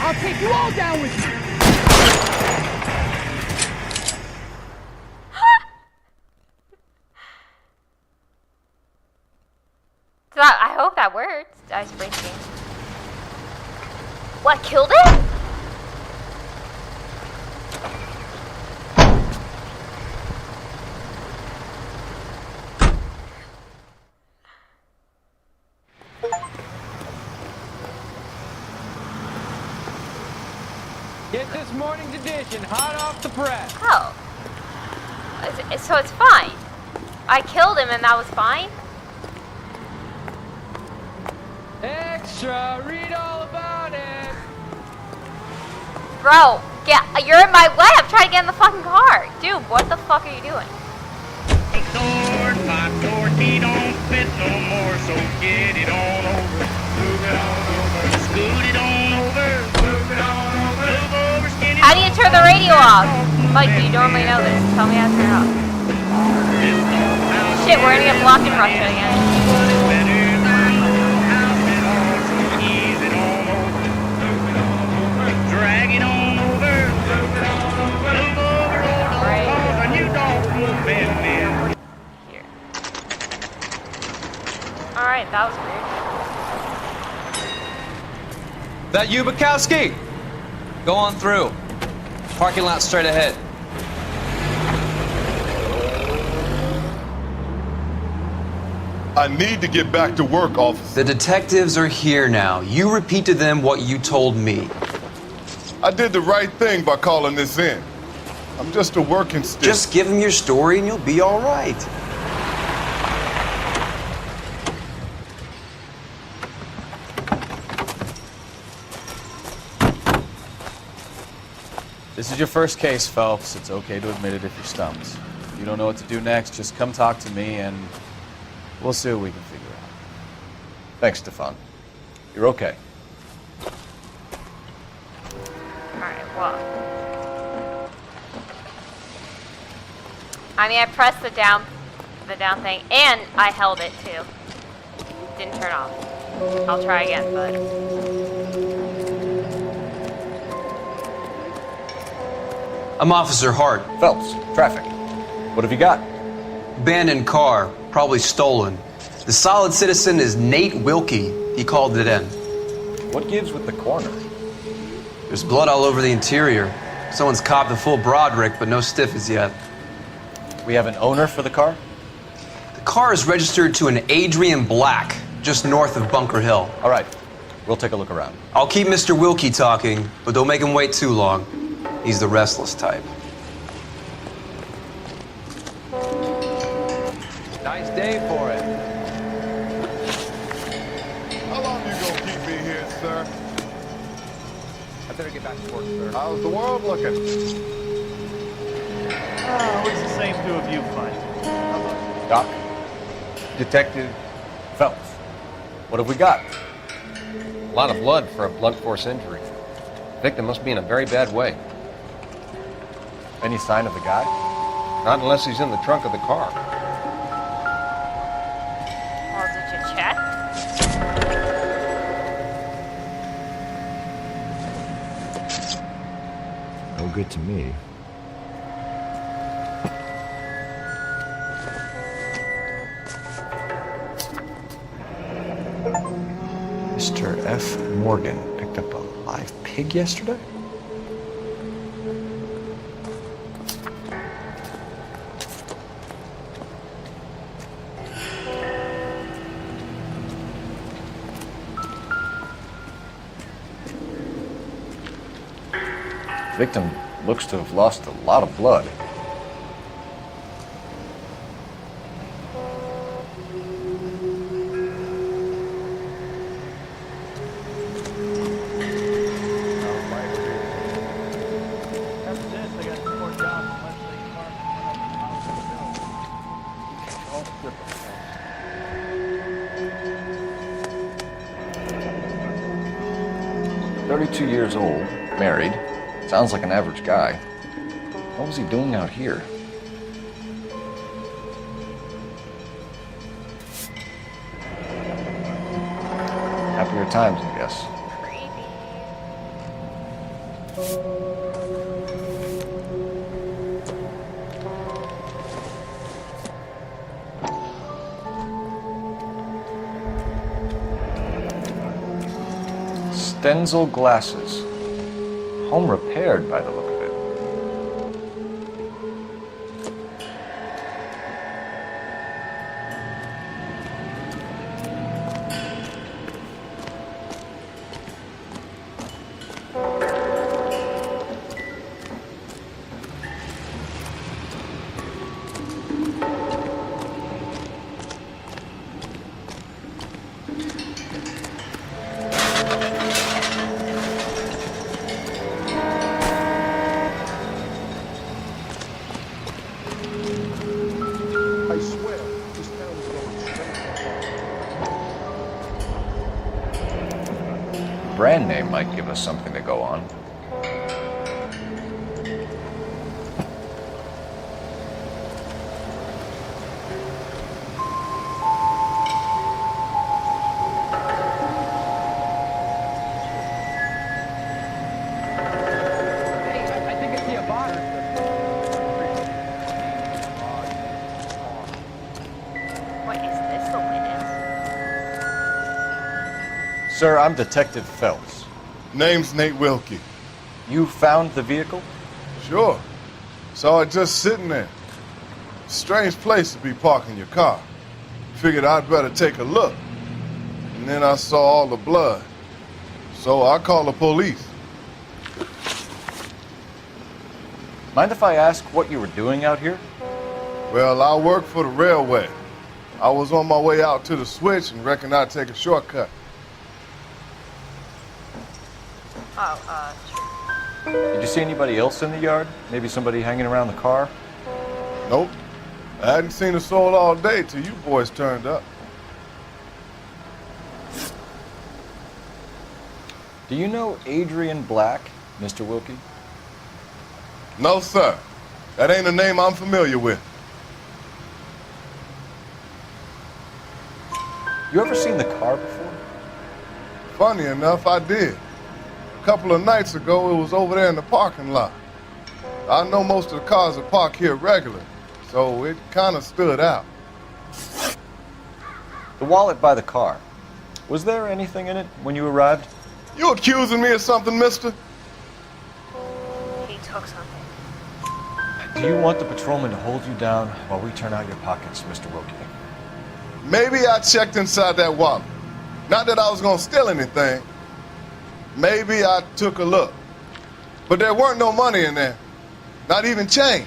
I'll take you all down with you! I hope that worked. Ice breaking. What, killed it? Get this morning's edition hot off the press. Oh. So it's fine. I killed him and that was fine? Extra, read all about it. Bro, you're in my way. I'm trying to get in the fucking car. Dude, what the fuck are you doing? My tortilla don't fit no more, so get it on over. Move it on over. Scoot it on over. Move it on over. Move over, skinny. How do you turn the radio off? Mike, do you normally know this? Tell me how to turn it off. Shit, we're gonna get blocked in Russia again. Drag it on over. Move it on over. Move over, cause a new dog will bend in. Here. Alright, that was weird. That you, Bukowski? Go on through. Parking lot straight ahead. I need to get back to work, officer. The detectives are here now. You repeat to them what you told me. I did the right thing by calling this in. I'm just a working stick. Just give them your story and you'll be all right. This is your first case, Phelps. It's okay to admit it if you're stumped. If you don't know what to do next, just come talk to me and we'll see what we can figure out. Thanks, Stefan. You're okay. Alright, well. I mean, I pressed the down thing, and I held it too. Didn't turn off. I'll try again, but... I'm Officer Hart. Phelps, traffic. What have you got? Abandoned car, probably stolen. The solid citizen is Nate Wilkie. He called it in. What gives with the corner? There's blood all over the interior. Someone's copped the full Broderick, but no stiffies yet. We have an owner for the car? The car is registered to an Adrian Black, just north of Bunker Hill. All right, we'll take a look around. I'll keep Mr. Wilkie talking, but don't make him wait too long. He's the restless type. Nice day for it. How long you gonna keep me here, sir? I better get back to work, sir. How's the world looking? What's the same two of you find? Doc? Detective Phelps. What have we got? A lot of blood for a blunt force injury. Victim must be in a very bad way. Any sign of the guy? Not unless he's in the trunk of the car. Well, did you check? No good to me. Mr. F. Morgan picked up a live pig yesterday? Victim looks to have lost a lot of blood. Years old, married, sounds like an average guy. What was he doing out here? Happier times, I guess. Stenzel glasses. Home repaired by the look of it. Brand name might give us something to go on. Sir, I'm Detective Phelps. Name's Nate Wilkie. You found the vehicle? Sure. Saw it just sitting there. Strange place to be parking your car. Figured I'd better take a look. And then I saw all the blood. So I called the police. Mind if I ask what you were doing out here? Well, I work for the railway. I was on my way out to the switch and reckoned I'd take a shortcut. Did you see anybody else in the yard? Maybe somebody hanging around the car? Nope. I hadn't seen a soul all day till you boys turned up. Do you know Adrian Black, Mr. Wilkie? No, sir. That ain't a name I'm familiar with. You ever seen the car before? Funny enough, I did. A couple of nights ago, it was over there in the parking lot. I know most of the cars are parked here regularly, so it kind of stood out. The wallet by the car. Was there anything in it when you arrived? You accusing me of something, mister? He took something. Do you want the patrolman to hold you down while we turn out your pockets, Mr. Wilkie? Maybe I checked inside that wallet. Not that I was gonna steal anything. Maybe I took a look. But there weren't no money in there. Not even change.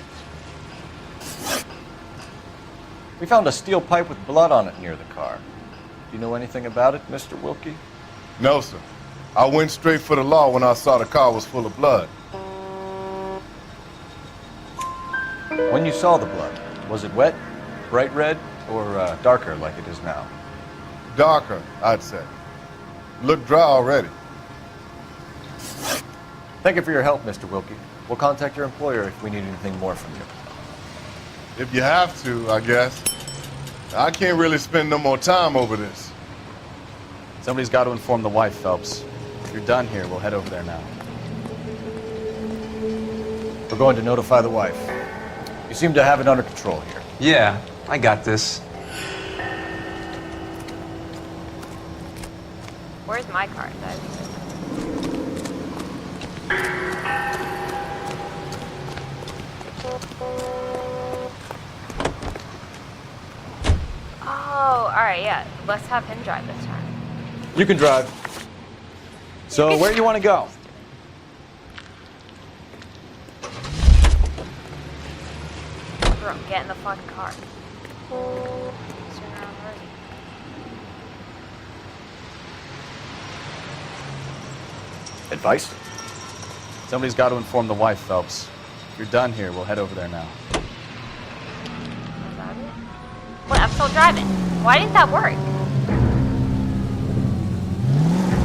We found a steel pipe with blood on it near the car. Do you know anything about it, Mr. Wilkie? No, sir. I went straight for the law when I saw the car was full of blood. When you saw the blood, was it wet, bright red, or darker like it is now? darker, I'd say. Look dry already. Thank you for your help, Mr. Wilkie. We'll contact your employer if we need anything more from you. If you have to, I guess. I can't really spend no more time over this. Somebody's got to inform the wife, Phelps. If you're done here, we'll head over there now. We're going to notify the wife. You seem to have it under control here. Yeah, I got this. Where's my card? Oh, alright, yeah. Let's have him drive this time. You can drive. So, where do you want to go? Bro, get in the fucking car. Turn around already. Advice? Somebody's got to inform the wife, Phelps. If you're done here, we'll head over there now. Wait, I'm still driving. Why didn't that work?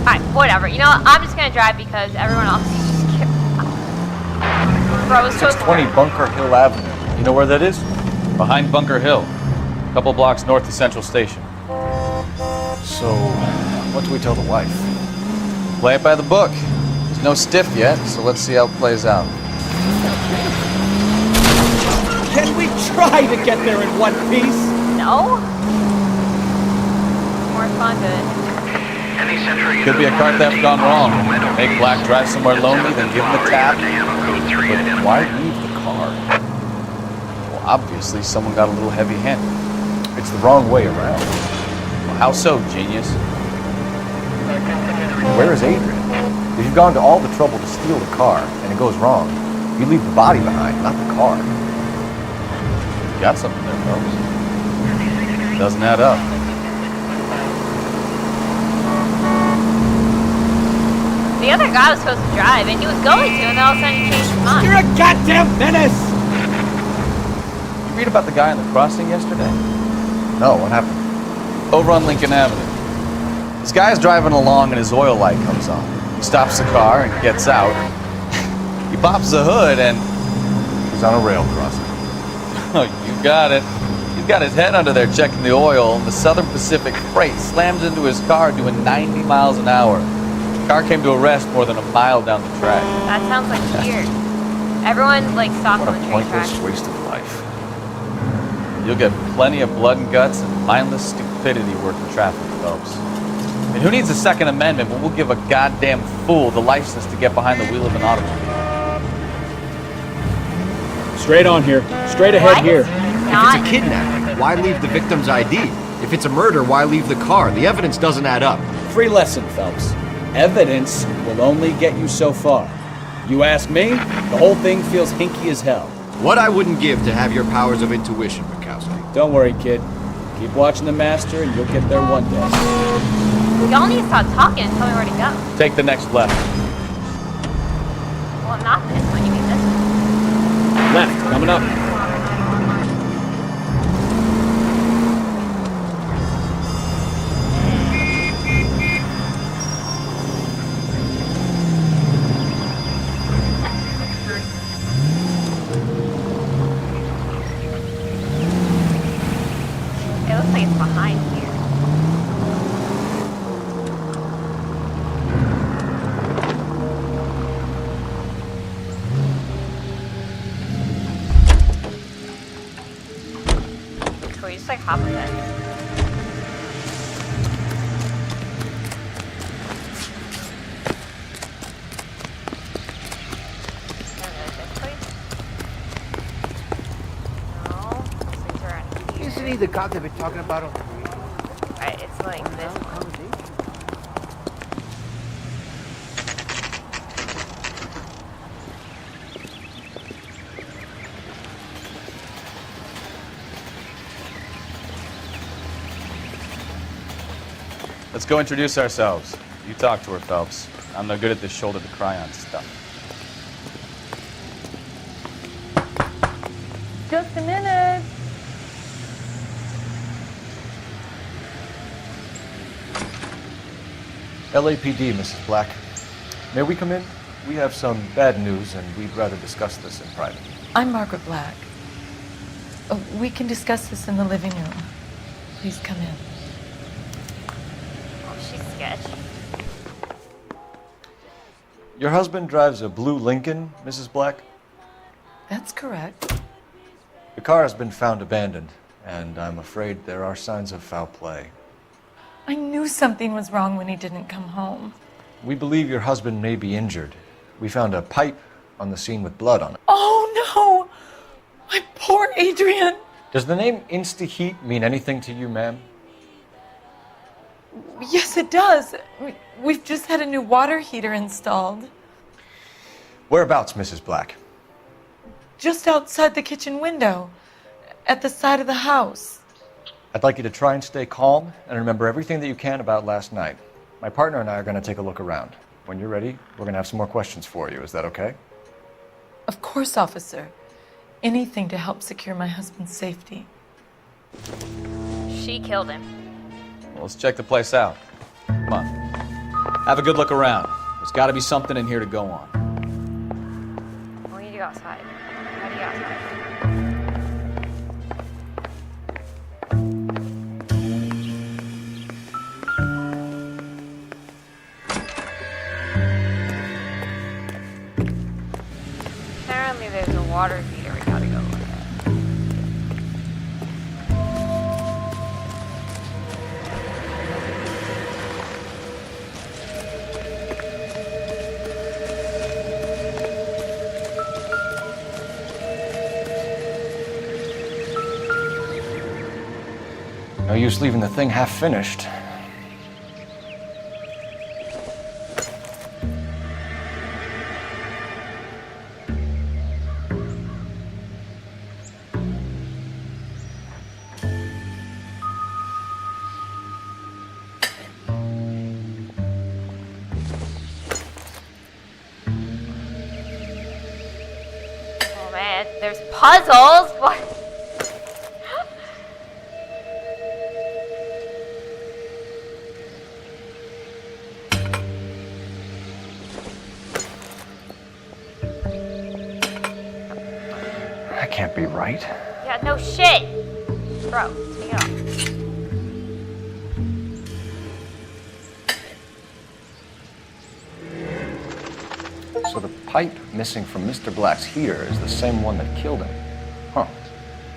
Alright, whatever. You know what? I'm just gonna drive because everyone else is just Bro, it's so 620 Bunker Hill Avenue. You know where that is? Behind Bunker Hill. A couple blocks north of Central Station. So, what do we tell the wife? Play it by the book. There's no stiff yet, so let's see how it plays out. Can we try to get there in one piece? No? More fun to... Could be a car theft gone wrong. Make Black drive somewhere lonely, then give him a tap. But why leave the car? Well, obviously someone got a little heavy-handed. It's the wrong way around. Well, how so, genius? Where is Adrian? If you've gone to all the trouble to steal the car, and it goes wrong, you leave the body behind, not the car. You got something there, folks. Doesn't add up. The other guy was supposed to drive, and he was going to, and then all of a sudden he changed his mind. You're a goddamn menace! You read about the guy on the crossing yesterday? No, what happened? Over on Lincoln Avenue. This guy's driving along and his oil light comes on. He stops the car and gets out. He pops the hood and... He's on a rail crossing. Oh, you got it. He's got his head under there checking the oil, and the Southern Pacific Freight slams into his car doing 90 miles an hour. The car came to a rest more than a mile down the track. That sounds like weird. Everyone, like, stopped on the train track. Pointless waste of life. You'll get plenty of blood and guts and mindless stupidity working traffic, Phelps. And who needs a Second Amendment when we'll give a goddamn fool the license to get behind the wheel of an automobile? Straight on here. Straight ahead here. If it's a kidnapping, why leave the victim's ID? If it's a murder, why leave the car? The evidence doesn't add up. Free lesson, Phelps. Evidence will only get you so far. You ask me, the whole thing feels hinky as hell. What I wouldn't give to have your powers of intuition, Bukowski. Don't worry, kid. Keep watching the master and you'll get there one day. Y'all need to stop talking and tell me where to go. Take the next left. Well, not this one. You mean this one? Left, coming up. It looks like it's behind here. Can we just like hop in it? Isn't he the cop they've been talking about on the Right, it's like this one. Let's go introduce ourselves. You talk to her, Phelps. I'm no good at this shoulder to cry on stuff. Just a minute. LAPD, Mrs. Black. May we come in? We have some bad news, and we'd rather discuss this in private. I'm Margaret Black. We can discuss this in the living room. Please come in. Oh, she's sketch. Your husband drives a blue Lincoln, Mrs. Black? That's correct. The car has been found abandoned, and I'm afraid there are signs of foul play. I knew something was wrong when he didn't come home. We believe your husband may be injured. We found a pipe on the scene with blood on it. Oh no! My poor Adrian! Does the name Insta-Heat mean anything to you, ma'am? Yes, it does. We've just had a new water heater installed. Whereabouts, Mrs. Black? Just outside the kitchen window, at the side of the house. I'd like you to try and stay calm and remember everything that you can about last night. My partner and I are going to take a look around. When you're ready, we're going to have some more questions for you. Is that okay? Of course, officer. Anything to help secure my husband's safety. She killed him. Well, let's check the place out. Come on. Have a good look around. There's got to be something in here to go on. We need to go outside. How do you go outside? Apparently there's a water heater. We gotta go look at. No use leaving the thing half finished. Oh man, there's puzzles! What? That can't be right. Yeah, no shit! Bro, take it off. So the pipe missing from Mr. Black's heater is the same one that killed him. Huh.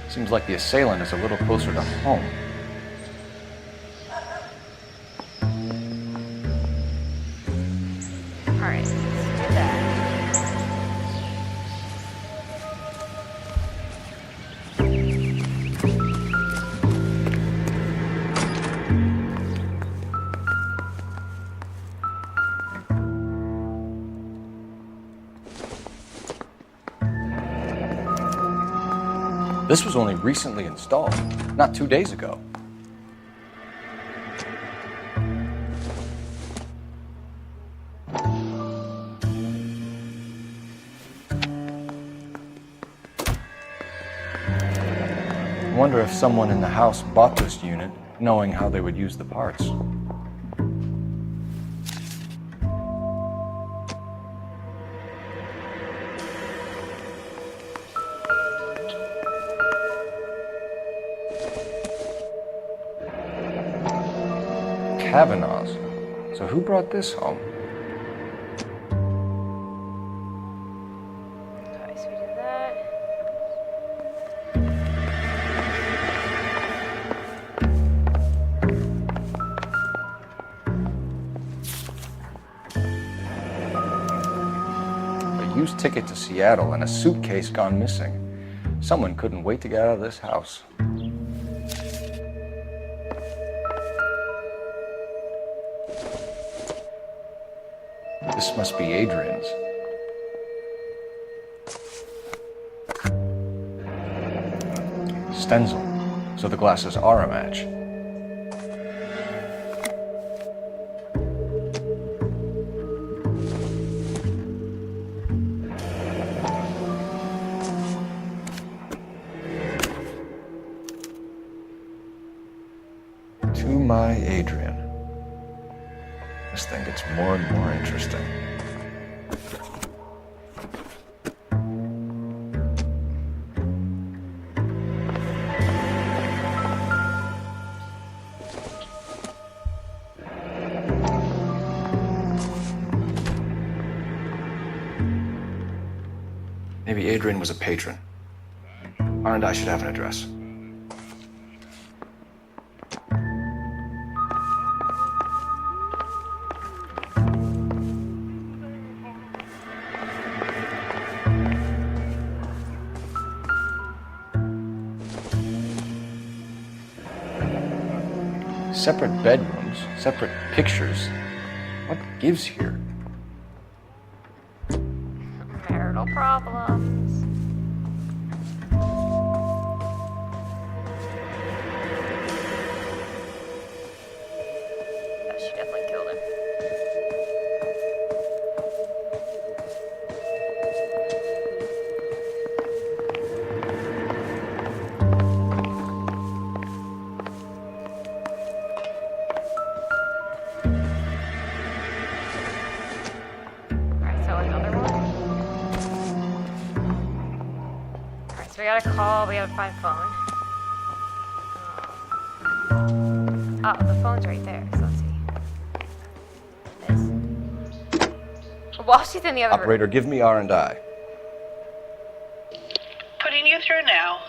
Seems like the assailant is a little closer to home. Alright, let's do that. This was only recently installed, not 2 days ago. I wonder if someone in the house bought this unit knowing how they would use the parts. Kavanaugh's. So who brought this home? Okay, so we did that. A used ticket to Seattle and a suitcase gone missing. Someone couldn't wait to get out of this house. This must be Adrian's. Stencil, so the glasses are a match. To my Adrian. This thing gets more and more interesting. Maybe Adrian was a patron. R&I should have an address. Separate bedrooms, separate pictures. What gives here? Marital problems. Yeah, she definitely killed him. Alright, so another one. Alright, so we gotta call, we gotta find phone. Oh, the phone's right there, so let's see. This. While she's in the other Operator, give me R&I. Putting you through now.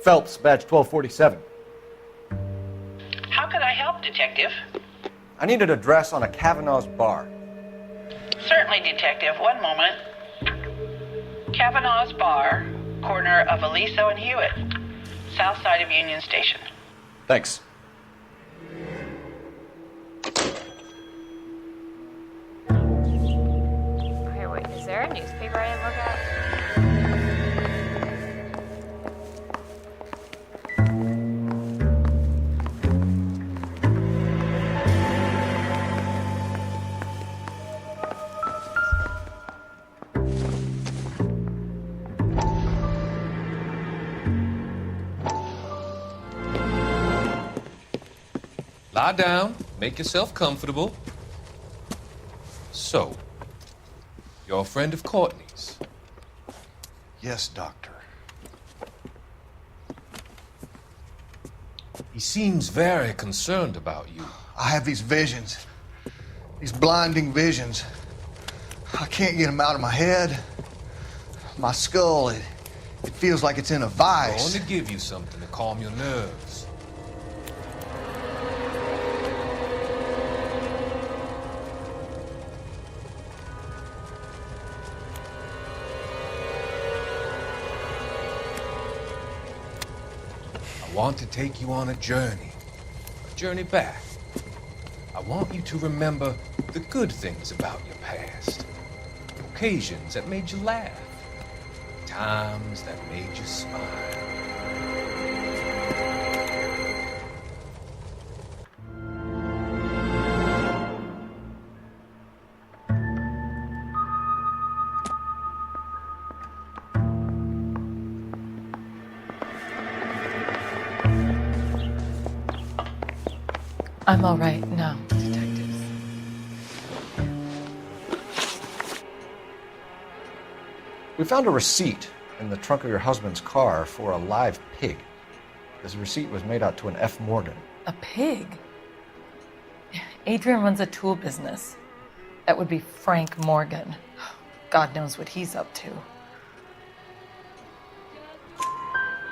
Phelps, badge 1247. How could I help, Detective? I need an address on a Kavanaugh's bar. Certainly, Detective. One moment. Kavanaugh's Bar, corner of Aliso and Hewitt, south side of Union Station. Thanks. Okay, wait, is there a newspaper I didn't look at? Lie down, make yourself comfortable. So, you're a friend of Courtney's? Yes, Doctor. He seems very concerned about you. I have these visions. These blinding visions. I can't get them out of my head. My skull, it feels like it's in a I'm vice. going to give you something to calm your nerves. I want to take you on a journey back. I want you to remember the good things about your past, occasions that made you laugh, times that made you smile. I'm all right now, detectives. We found a receipt in the trunk of your husband's car for a live pig. This receipt was made out to an F. Morgan. A pig? Adrian runs a tool business. That would be Frank Morgan. God knows what he's up to.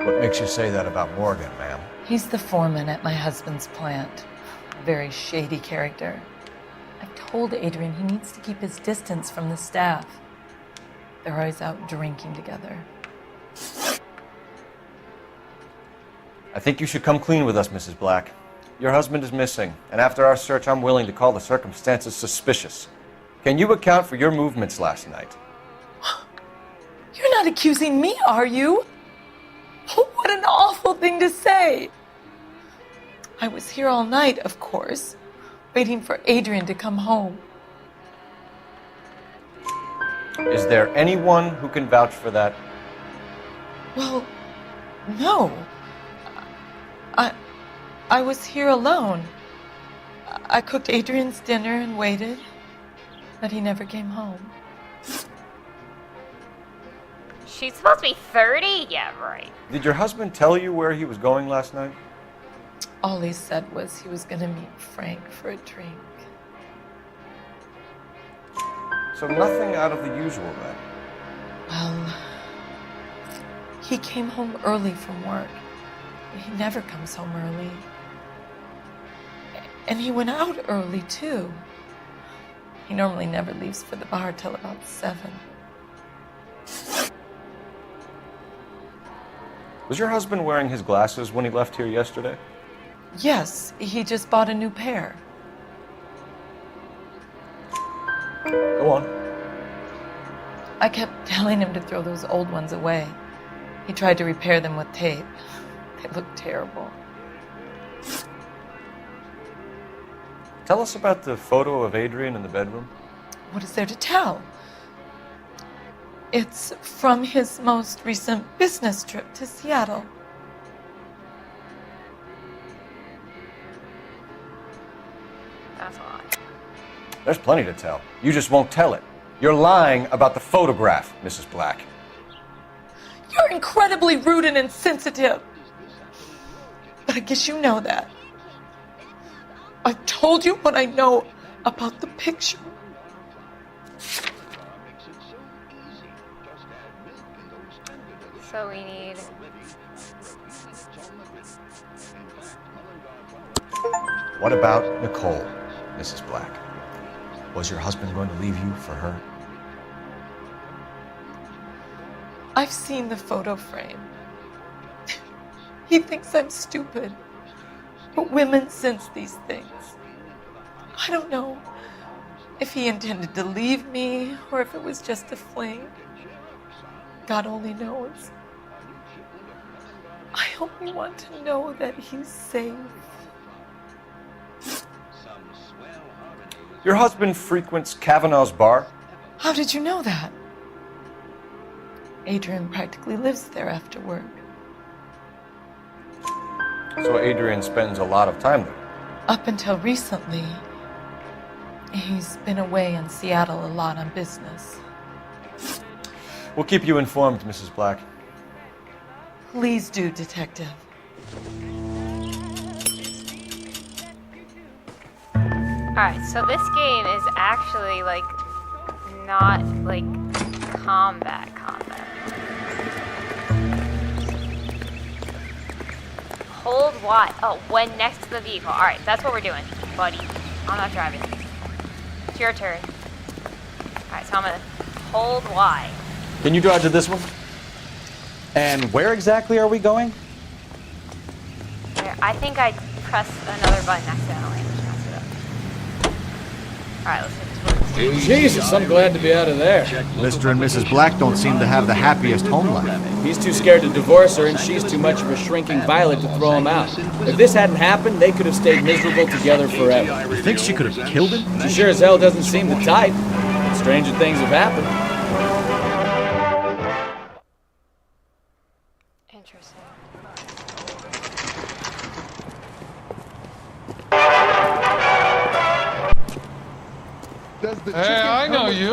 What makes you say that about Morgan, ma'am? He's the foreman at my husband's plant. A very shady character. I've told Adrian he needs to keep his distance from the staff. They're always out drinking together. I think you should come clean with us, Mrs. Black. Your husband is missing, and after our search, I'm willing to call the circumstances suspicious. Can you account for your movements last night? You're not accusing me, are you? What an awful thing to say. I was here all night, of course, waiting for Adrian to come home. Is there anyone who can vouch for that? Well, no. I was here alone. I cooked Adrian's dinner and waited, but he never came home. She's supposed to be 30? Yeah, right. Did your husband tell you where he was going last night? All he said was he was going to meet Frank for a drink. So nothing out of the usual then? Well, he came home early from work. He never comes home early. And he went out early, too. He normally never leaves for the bar till about 7. Was your husband wearing his glasses when he left here yesterday? Yes, he just bought a new pair. Go on. I kept telling him to throw those old ones away. He tried to repair them with tape. They look terrible. Tell us about the photo of Adrian in the bedroom. What is there to tell? It's from his most recent business trip to Seattle. That's a lot. There's plenty to tell. You just won't tell it. You're lying about the photograph, Mrs. Black. You're incredibly rude and insensitive. But I guess you know that. I've told you what I know about the picture. So we need... What about Nicole, Mrs. Black? Was your husband going to leave you for her? I've seen the photo frame. He thinks I'm stupid. But women sense these things. I don't know if he intended to leave me or if it was just a fling. God only knows. I only want to know that he's safe. Your husband frequents Kavanaugh's bar? How did you know that? Adrian practically lives there after work. So Adrian spends a lot of time there? Up until recently, he's been away in Seattle a lot on business. We'll keep you informed, Mrs. Black. Please do, Detective. Alright, so this game is actually, like, not, like, combat. Hold Y. Oh, when next to the vehicle. Alright, that's what we're doing, buddy. I'm not driving. It's your turn. Alright, so I'm gonna hold Y. Can you drive to this one? And where exactly are we going? There, I think I pressed another button accidentally. Alright, let's hit this one. Jesus, I'm glad to be out of there. Mr. and Mrs. Black don't seem to have the happiest home life. He's too scared to divorce her, and she's too much of a shrinking violet to throw him out. If this hadn't happened, they could have stayed miserable together forever. You think she could have killed him? She sure as hell doesn't seem the type. Stranger things have happened. Interesting. Hey, I know you.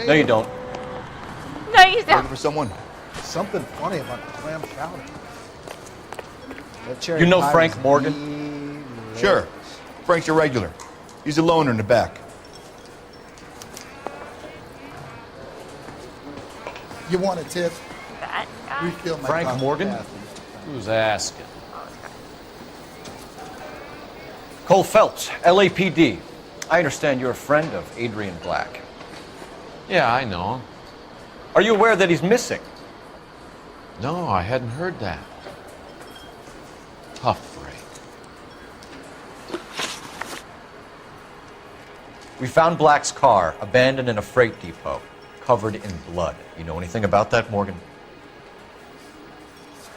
No, you don't. No, you don't. Looking for someone. Something funny about the clam chowder. You know Frank Morgan? Sure. Frank's your regular. He's a loner in the back. You want a tip? That guy? Refill my Frank coffee Morgan? fast. Who's asking? Cole Phelps, LAPD. I understand you're a friend of Adrian Black. Yeah, I know. Are you aware that he's missing? No, I hadn't heard that. Tough break. We found Black's car abandoned in a freight depot, covered in blood. You know anything about that, Morgan?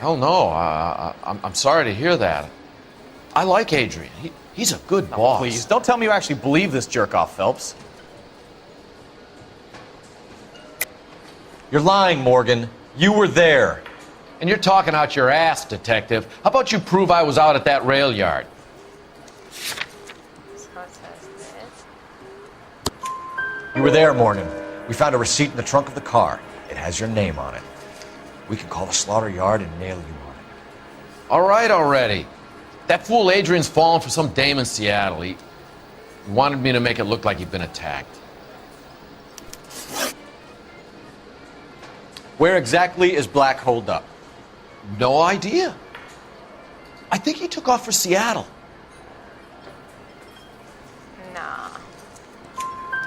Hell no. I'm sorry to hear that. I like Adrian. He's a good boss. Please, don't tell me you actually believe this jerk-off, Phelps. You're lying, Morgan. You were there. And you're talking out your ass, detective. How about you prove I was out at that rail yard? So You were there, Morgan. We found a receipt in the trunk of the car. It has your name on it. We can call the slaughter yard and nail you on it. All right already. That fool Adrian's fallen for some dame in Seattle. He wanted me to make it look like he'd been attacked. Where exactly is Black holed up? No idea. I think he took off for Seattle. Nah.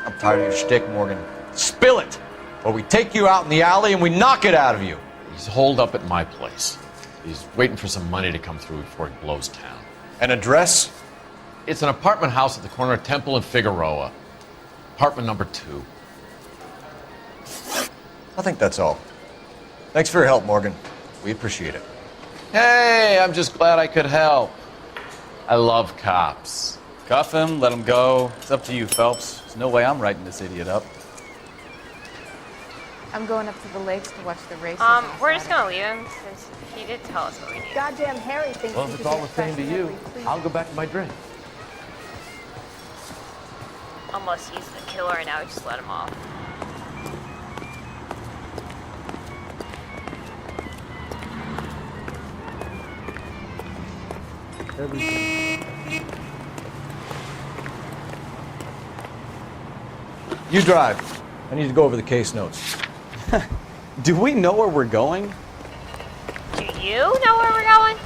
I'm tired of your shtick, Morgan. Spill it! Or we take you out in the alley and we knock it out of you. He's holed up at my place. He's waiting for some money to come through before he blows town. An address? It's an apartment house at the corner of Temple and Figueroa. Apartment number 2. I think that's all. Thanks for your help, Morgan. We appreciate it. Hey, I'm just glad I could help. I love cops. Cuff him, let him go. It's up to you, Phelps. There's no way I'm writing this idiot up. I'm going up to the lakes to watch the races. We're just gonna leave him since he did tell us what we need. Goddamn Harry thinks Well, he if should it's all get the same to fresh you, every please. I'll go back to my drink. Unless he's the killer and now we just let him off. You drive. I need to go over the case notes. Do we know where we're going? Do you know where we're going?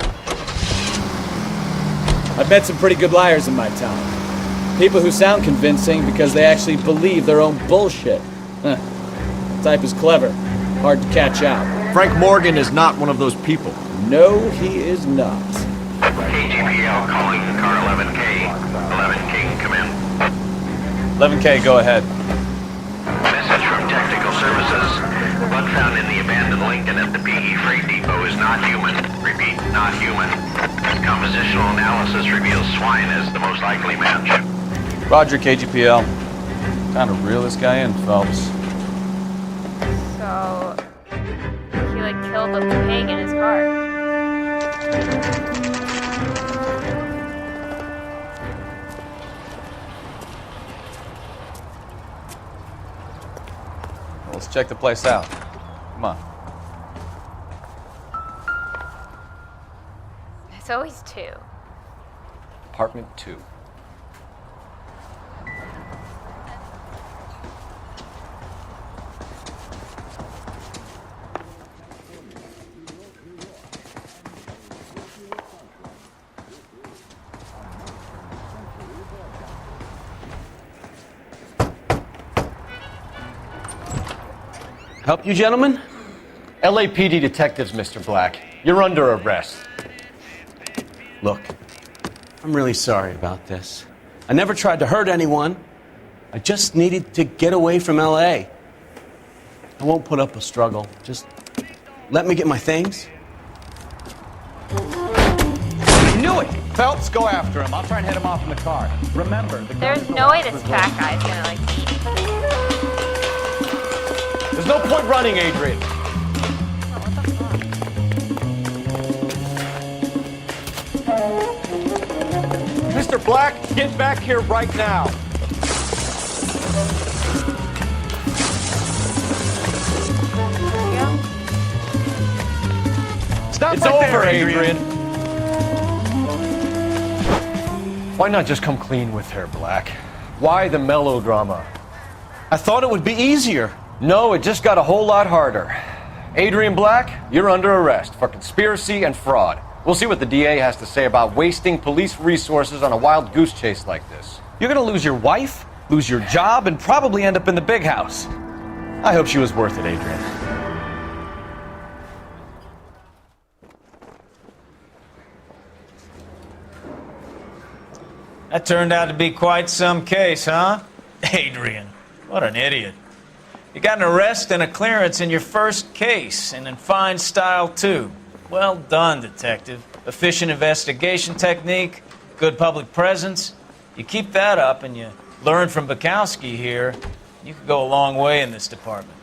I've met some pretty good liars in my town. People who sound convincing because they actually believe their own bullshit. Huh. The type is clever, hard to catch out. Frank Morgan is not one of those people. No, he is not. KGPL calling car 11K. 11K, come in. 11K, go ahead. Message from Technical Services. Blood found in the abandoned Lincoln at the PE Freight Depot is not human. Repeat, not human. Compositional analysis reveals swine as the most likely match. Roger, KGPL. Kind of reel this guy in, Phelps. So he like killed the pig in his car. Let's check the place out. Come on. It's always 2. Apartment 2. Help you, gentlemen? LAPD detectives, Mr. Black. You're under arrest. Look, I'm really sorry about this. I never tried to hurt anyone. I just needed to get away from LA. I won't put up a struggle. Just let me get my things. I knew it! Phelps, go after him. I'll try and head him off in the car. Remember, the There's no way this fat guy's gonna like beat him. There's no point running, Adrian. Mr. Black, get back here right now. Stop It's right over, there, Adrian. Why not just come clean with her, Black? Why the melodrama? I thought it would be easier. No, it just got a whole lot harder. Adrian Black, you're under arrest for conspiracy and fraud. We'll see what the DA has to say about wasting police resources on a wild goose chase like this. You're gonna lose your wife, lose your job, and probably end up in the big house. I hope she was worth it, Adrian. That turned out to be quite some case, huh? Adrian, what an idiot. You got an arrest and a clearance in your first case, and in fine style, too. Well done, detective. Efficient investigation technique, good public presence. You keep that up and you learn from Bukowski here, you could go a long way in this department.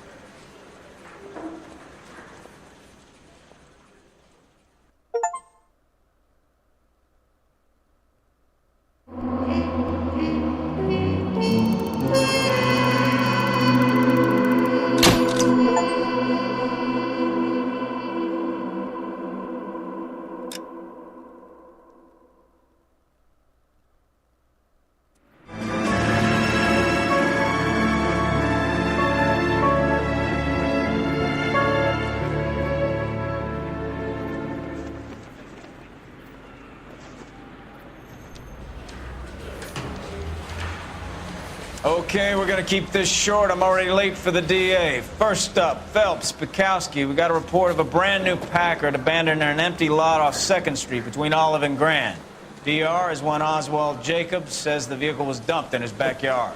Okay, we're gonna keep this short. I'm already late for the DA. First up, Phelps, Bukowski. We got a report of a brand new Packard abandoned in an empty lot off 2nd Street between Olive and Grand. DR is one Oswald Jacobs, says the vehicle was dumped in his backyard.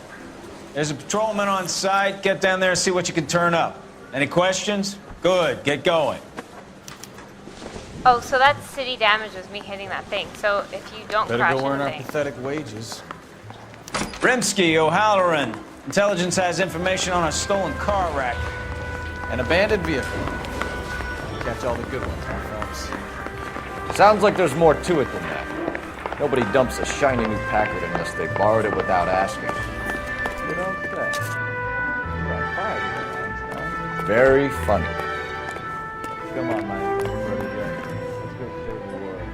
There's a patrolman on site. Get down there and see what you can turn up. Any questions? Good, get going. Oh, so that city damage was me hitting that thing. So if you don't Better crash go earn into our things. pathetic wages. Rimsky, O'Halloran. Intelligence has information on a stolen car racket. An abandoned vehicle. Catch all the good ones, huh, Phelps? Sounds like there's more to it than that. Nobody dumps a shiny new Packard unless they borrowed it without asking. You don't say. Very funny. Come on, man. Let's go save the world.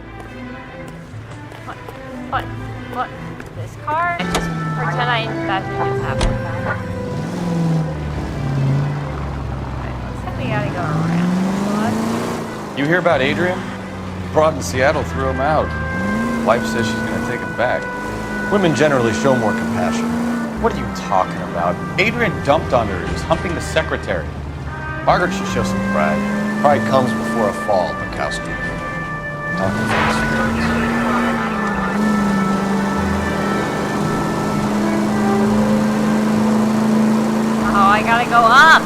What? This car? And just pretend that didn't just happen. Alright, looks like we gotta go around. You hear about Adrian? Broad in Seattle threw him out. Wife says she's gonna take him back. Women generally show more compassion. What are you talking about? Adrian dumped on her. He was humping the secretary. Margaret should show some pride. Pride comes before a fall, Bukowski. Talking from experience. Oh, I gotta go up.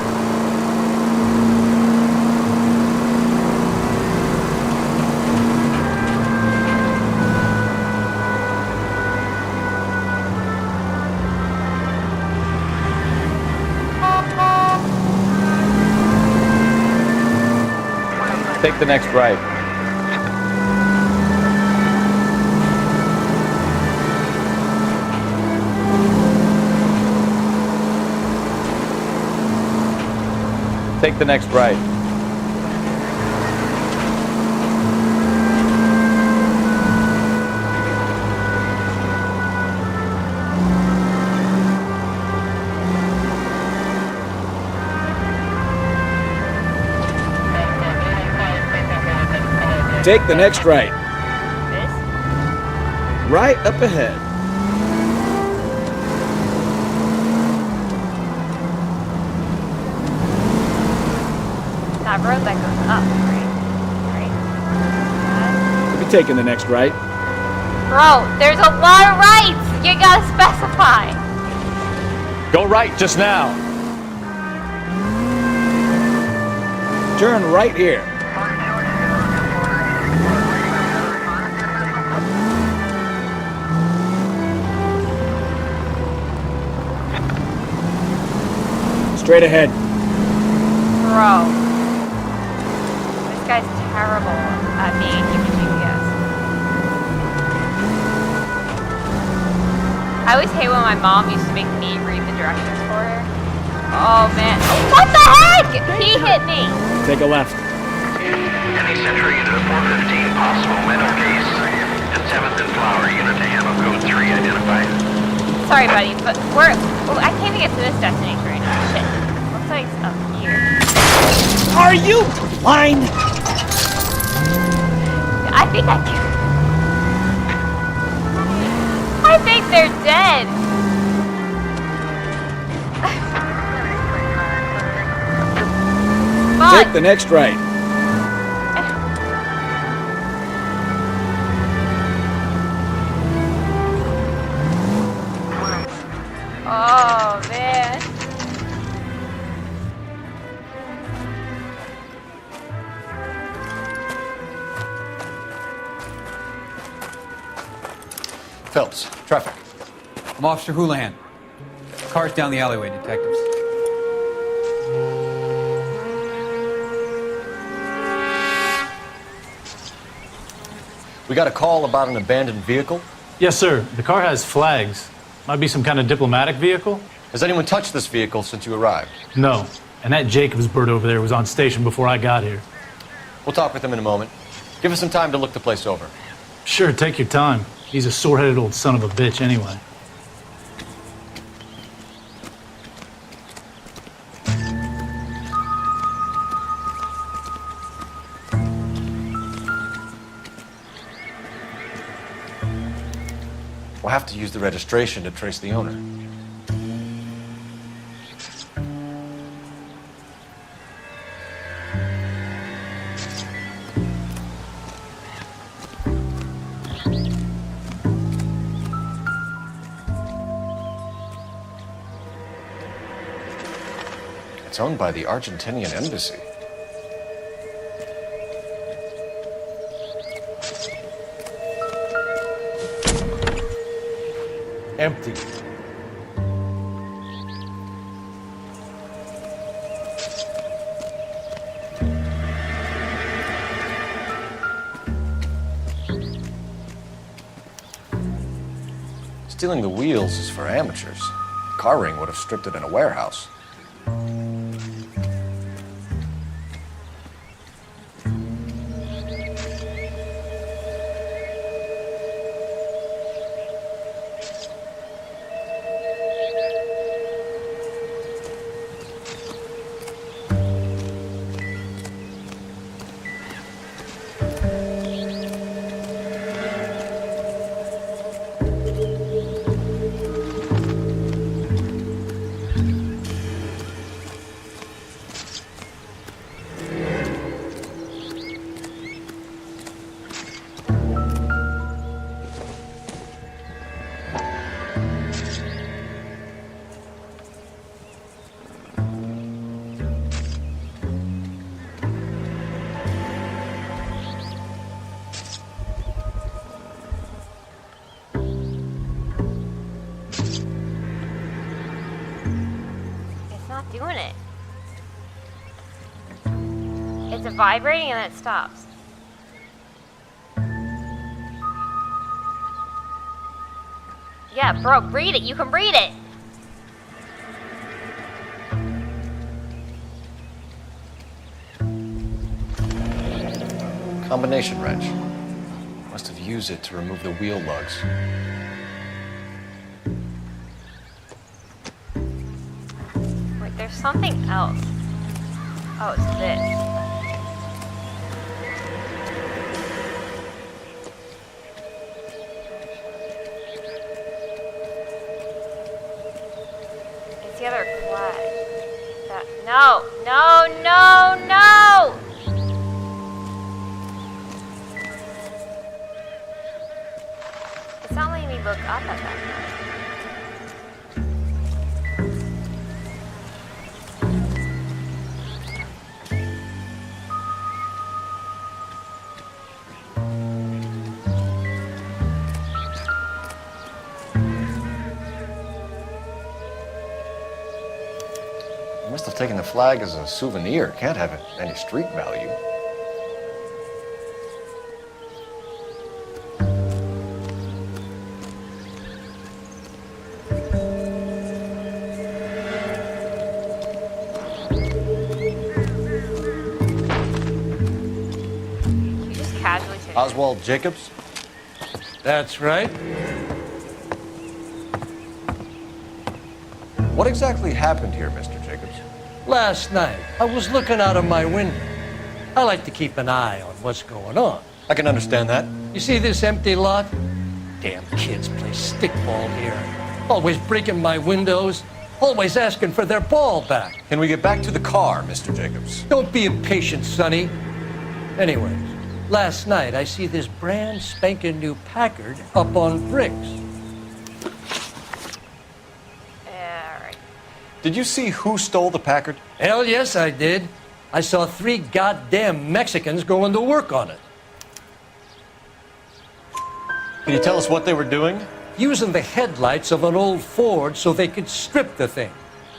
Take the next right. Take the next right. Take the next right. This? Right up ahead. That road that goes up, right? We'll be taking the next right. Bro, there's a lot of rights! You gotta specify! Go right just now. Turn right here. Straight ahead. Bro. This guy's terrible at being human GPS. I always hate when my mom used to make me read the directions for her. Oh man. What the heck? He hit me! Take a left. Any Century Unit 415, possible mental case. And 7th and Flower Unit to Ammo Code 3 identified. Sorry, buddy, but I can't even get to this destination right now. Shit. Looks like it's up here. Are you blind? I think I think they're dead. Take the next right. Oh man. Phelps, traffic. I'm Officer Houlihan. Car's down the alleyway, detectives. We got a call about an abandoned vehicle. Yes, sir. The car has flags. Might be some kind of diplomatic vehicle. Has anyone touched this vehicle since you arrived? No. And that Jacobs bird over there was on station before I got here. We'll talk with him in a moment. Give us some time to look the place over. Sure, take your time. He's a sore-headed old son of a bitch anyway. We'll have to use the registration to trace the owner. It's owned by the Argentinian embassy. Empty. Stealing the wheels is for amateurs. Car ring would have stripped it in a warehouse. Doing it. It's vibrating and then it stops. Yeah, bro, read it. You can read it. Combination wrench. Must have used it to remove the wheel lugs. There's something else. Oh, it's this. It's the other flag. No! It's not letting me look up at that. Must have taken the flag as a souvenir. Can't have any street value. You just casually say Oswald Jacobs? That's right. What exactly happened here, Mr. Jacobs? Last night, I was looking out of my window. I like to keep an eye on what's going on. I can understand that. You see this empty lot? Damn kids play stickball here. Always breaking my windows. Always asking for their ball back. Can we get back to the car, Mr. Jacobs? Don't be impatient, Sonny. Anyways, last night I see this brand spanking new Packard up on bricks. Did you see who stole the Packard? Hell yes, I did. I saw 3 goddamn Mexicans going to work on it. Can you tell us what they were doing? Using the headlights of an old Ford so they could strip the thing.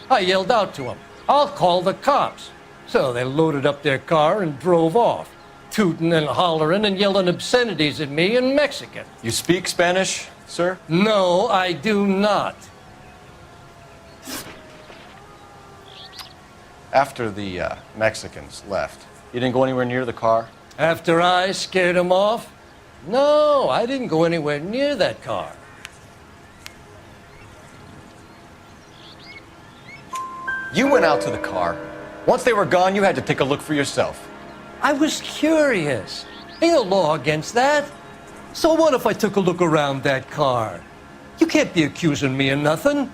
I yelled out to them, "I'll call the cops." So they loaded up their car and drove off, tooting and hollering and yelling obscenities at me in Mexican. You speak Spanish, sir? No, I do not. After the Mexicans left, you didn't go anywhere near the car? After I scared them off? No, I didn't go anywhere near that car. You went out to the car. Once they were gone, you had to take a look for yourself. I was curious. Ain't no law against that. So what if I took a look around that car? You can't be accusing me of nothing.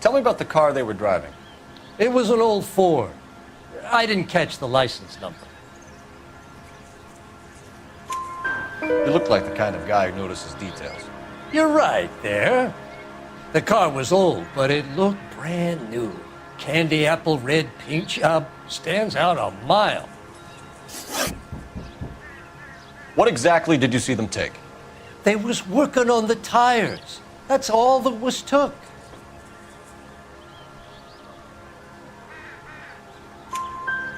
Tell me about the car they were driving. It was an old Ford. I didn't catch the license number. You look like the kind of guy who notices details. You're right there. The car was old, but it looked brand new. Candy apple red paint job stands out a mile. What exactly did you see them take? They was working on the tires. That's all that was took.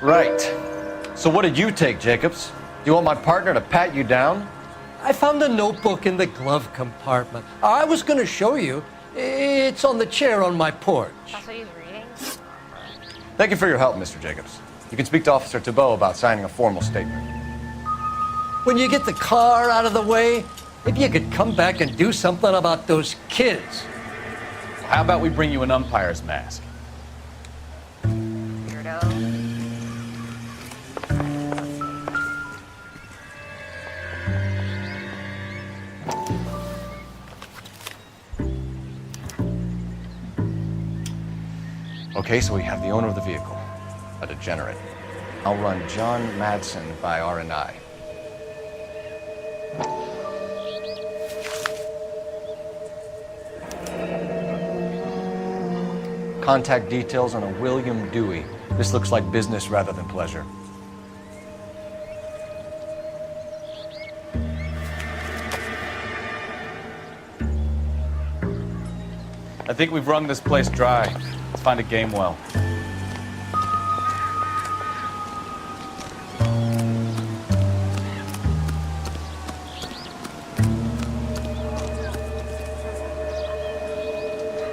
Right. So what did you take, Jacobs? Do you want my partner to pat you down? I found a notebook in the glove compartment. I was going to show you. It's on the chair on my porch. That's what he's reading? Thank you for your help, Mr. Jacobs. You can speak to Officer Thibault about signing a formal statement. When you get the car out of the way, if you could come back and do something about those kids. How about we bring you an umpire's mask? Weirdo. Okay, so we have the owner of the vehicle, a degenerate. I'll run John Madsen by R&I. Contact details on a William Dewey. This looks like business rather than pleasure. I think we've wrung this place dry. Let's find a game well.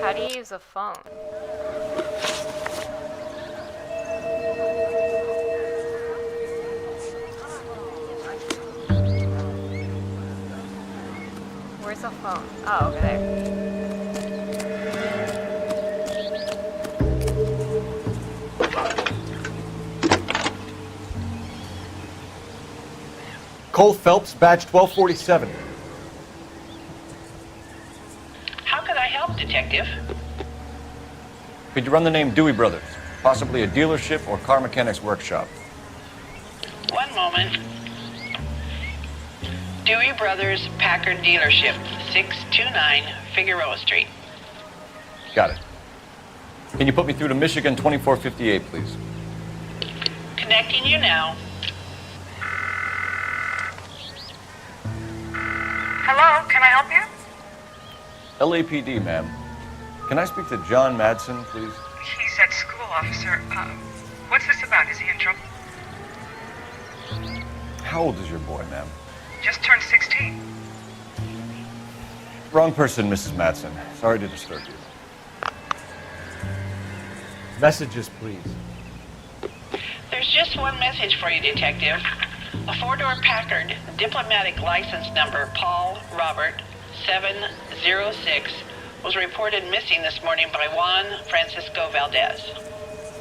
How do you use a phone? Where's the phone? Oh, over there. Cole Phelps, badge 1247. How could I help, Detective? Could you run the name Dewey Brothers? Possibly a dealership or car mechanics workshop. One moment. Dewey Brothers Packard Dealership, 629 Figueroa Street. Got it. Can you put me through to Michigan 2458, please? Connecting you now. Hello, can I help you? LAPD, ma'am. Can I speak to John Madsen, please? He's at school, officer. What's this about? Is he in trouble? How old is your boy, ma'am? Just turned 16. Wrong person, Mrs. Madsen. Sorry to disturb you. Messages, please. There's just one message for you, Detective. A four-door Packard, diplomatic license number Paul Robert 706, was reported missing this morning by Juan Francisco Valdez.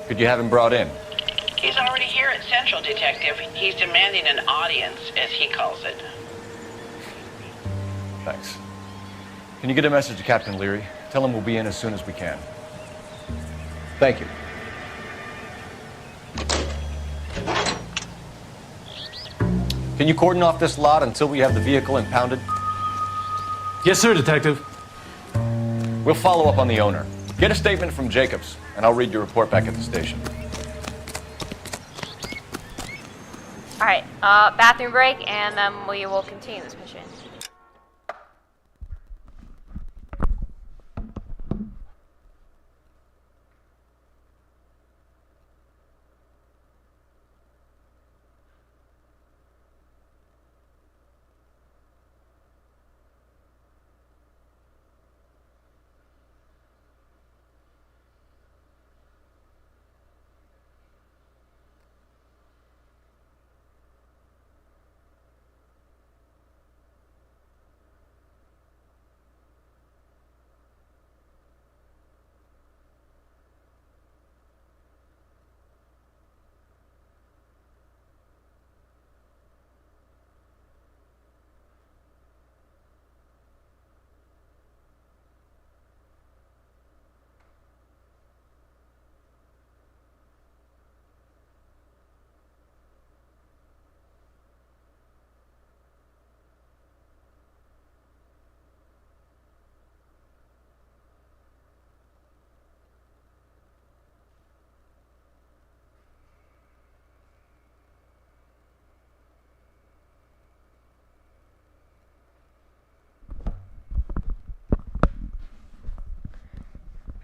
Could you have him brought in? He's already here at Central, Detective. He's demanding an audience, as he calls it. Thanks. Can you get a message to Captain Leary? Tell him we'll be in as soon as we can. Thank you. Can you cordon off this lot until we have the vehicle impounded? Yes, sir, Detective. We'll follow up on the owner. Get a statement from Jacobs, and I'll read your report back at the station. Alright, bathroom break, and then we will continue this mission.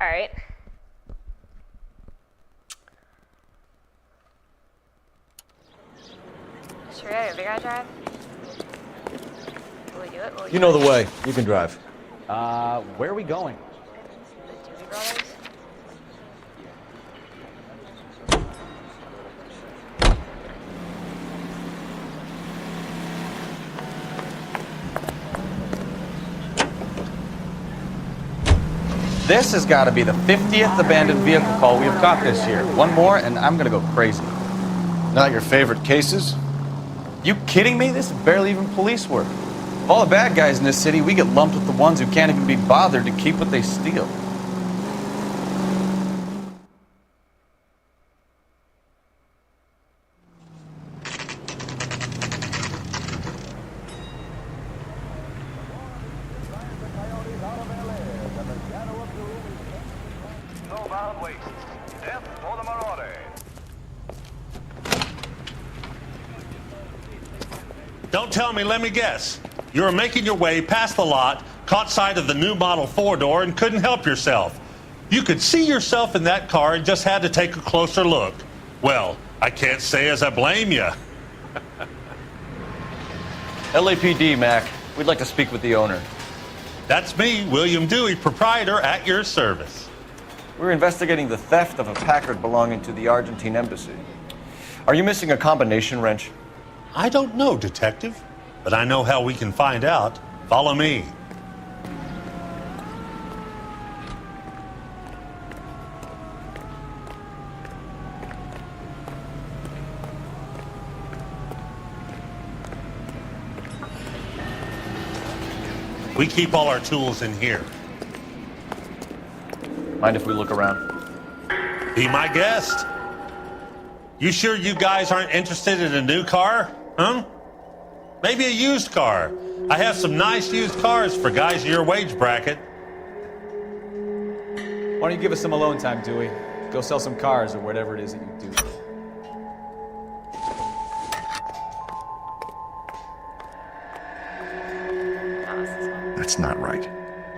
Alright. Should we have the big guy drive? Will we do it? Will we You do know it? the way. You can drive. Where are we going? The Doobie Brothers? This has got to be the 50th abandoned vehicle call we have caught this year. One more, and I'm going to go crazy. Not your favorite cases? You kidding me? This is barely even police work. All the bad guys in this city, we get lumped with the ones who can't even be bothered to keep what they steal. Don't tell me, let me guess. You were making your way past the lot, caught sight of the new model 4-door, and couldn't help yourself. You could see yourself in that car and just had to take a closer look. Well, I can't say as I blame you. LAPD, Mac. We'd like to speak with the owner. That's me, William Dewey, proprietor, at your service. We're investigating the theft of a Packard belonging to the Argentine embassy. Are you missing a combination wrench? I don't know, Detective, but I know how we can find out. Follow me. We keep all our tools in here. Mind if we look around? Be my guest. You sure you guys aren't interested in a new car? Huh? Maybe a used car. I have some nice used cars for guys in your wage bracket. Why don't you give us some alone time, Dewey? Go sell some cars or whatever it is that you do. That's not right.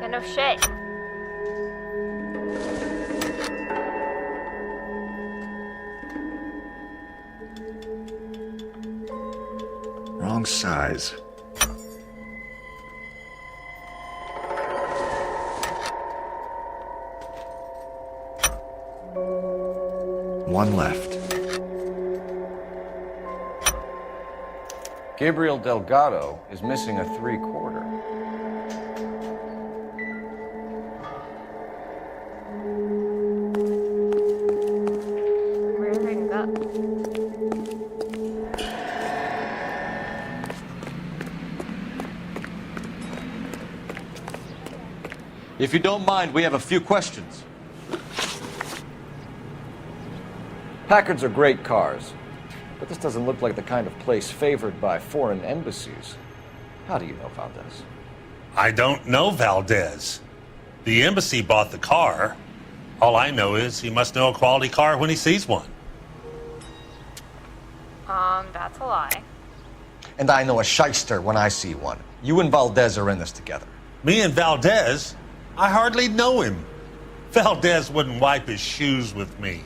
Yeah, no shit. Wrong size. One left. Gabriel Delgado is missing a 3/4. Where did I go? If you don't mind, we have a few questions. Packards are great cars, but this doesn't look like the kind of place favored by foreign embassies. How do you know Valdez? I don't know Valdez. The embassy bought the car. All I know is he must know a quality car when he sees one. That's a lie. And I know a shyster when I see one. You and Valdez are in this together. Me and Valdez? I hardly know him. Valdez wouldn't wipe his shoes with me.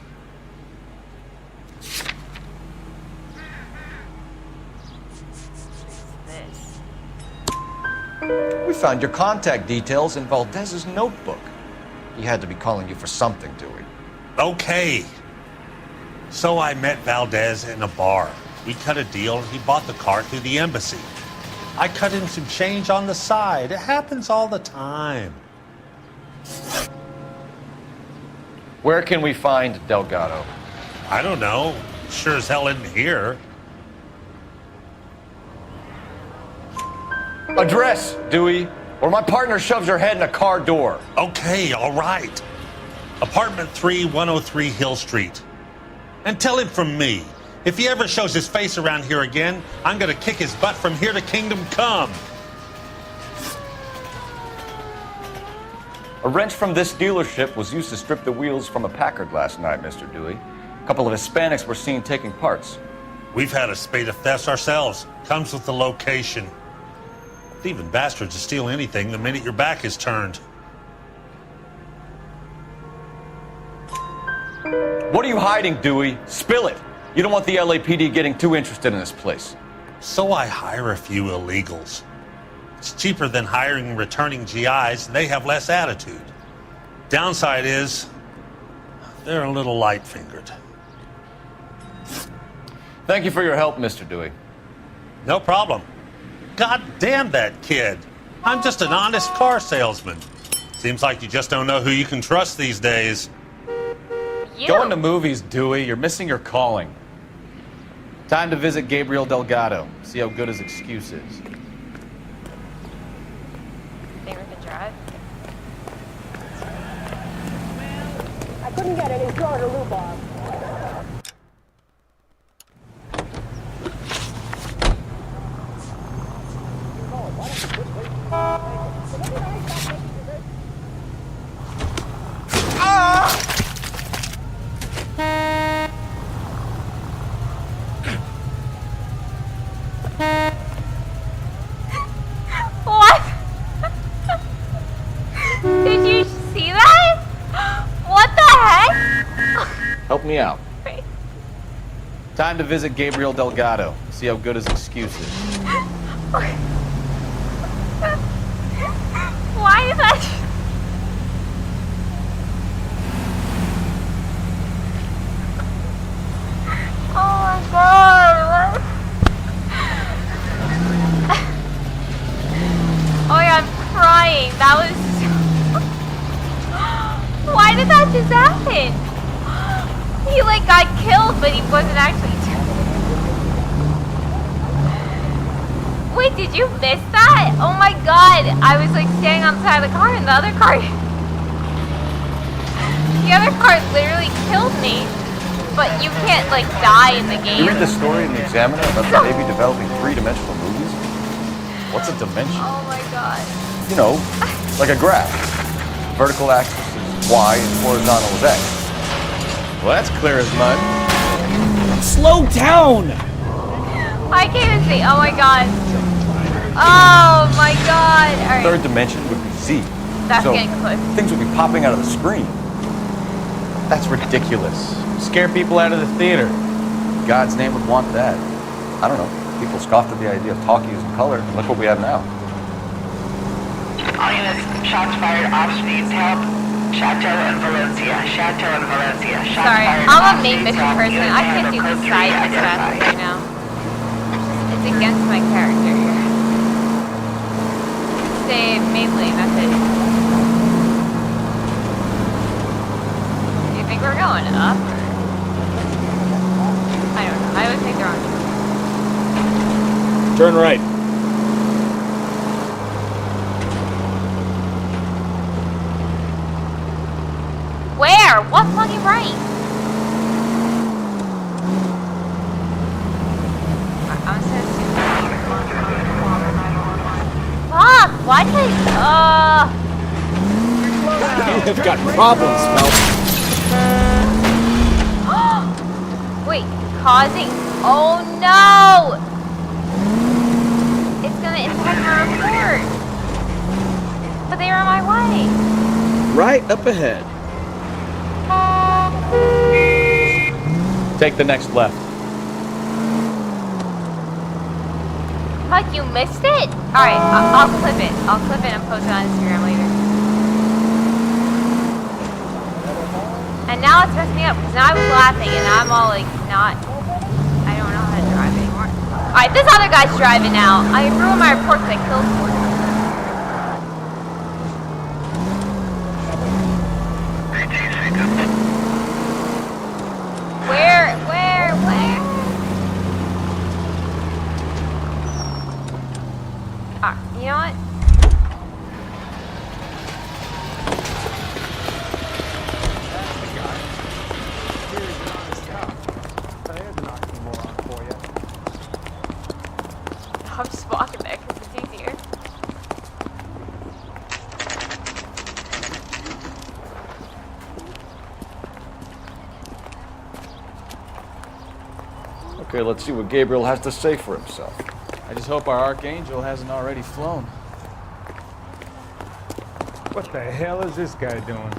We found your contact details in Valdez's notebook. He had to be calling you for something, Dewey. Okay. So I met Valdez in a bar. We cut a deal and he bought the car through the embassy. I cut him some change on the side. It happens all the time. Where can we find Delgado? I don't know. Sure as hell isn't here. Address, Dewey, or my partner shoves your head in a car door. Okay, all right. Apartment 3, 103 Hill Street. And tell him from me, if he ever shows his face around here again, I'm gonna kick his butt from here to kingdom come. A wrench from this dealership was used to strip the wheels from a Packard last night, Mr. Dewey. A couple of Hispanics were seen taking parts. We've had a spate of thefts ourselves. Comes with the location. Thieving bastards to steal anything the minute your back is turned. What are you hiding, Dewey? Spill it. You don't want the LAPD getting too interested in this place. So I hire a few illegals. It's cheaper than hiring returning GIs, and they have less attitude. Downside is, they're a little light-fingered. Thank you for your help, Mr. Dewey. No problem. God damn that kid. I'm just an honest car salesman. Seems like you just don't know who you can trust these days. Going to movies, Dewey. You're missing your calling. Time to visit Gabriel Delgado. See how good his excuse is. Think we can drive? I couldn't get any shorter rhubarb. What? Did you see that? What the heck? Help me out. Time to visit Gabriel Delgado. See how good his excuse is. Why is that? Oh my god. What? Oh my god, I'm crying. That was... Why did that just happen? He like got killed, but he wasn't actually... Wait, did you miss that? Oh my god. I was like standing on the side of the car and the other car... The other car literally killed me. But you can't like die in the game. You read the story in the Examiner about the Navy developing three-dimensional movies? What's a dimension? Oh my god. You know, like a graph. Vertical axis is Y and horizontal is X. Well, that's clear as mud. Slow down! I can't even see. Oh my god. Oh my god. Alright. Third dimension would be Z. That's so getting close. things would be popping out of the screen. That's ridiculous. Scare people out of the theater. God's name would want that. I don't know. People scoffed at the idea of talkies in color, and look what we have now. All units, shots fired off speed, help. Chateau and Valencia. Chateau and Valencia. Shots Sorry, fired I'm a off main speed, mission help. person. Units I ahead can't of do code the 3 side missions identified. right now. It's against my character here. Stay mainly, that's it. Do you think we're going up? I don't know. I always think they're on. Turn right. Where? What fucking right? I'm so stupid. Fuck! Why did You've got problems, Phelps. Wait, causing... Oh no! It's gonna impact my report. But they were on my way. Right up ahead. Take the next left. Mike, you missed it? Alright, I'll clip it. I'll clip it and post it on Instagram later. And now it's messing me up, because now I was laughing and I'm all like, not... I don't know how to drive anymore. Alright, this other guy's driving now. I ruined my report because I killed him. Where? You know what? I'm just walking there because it's easier. Okay, let's see what Gabriel has to say for himself. I just hope our Archangel hasn't already flown. What the hell is this guy doing?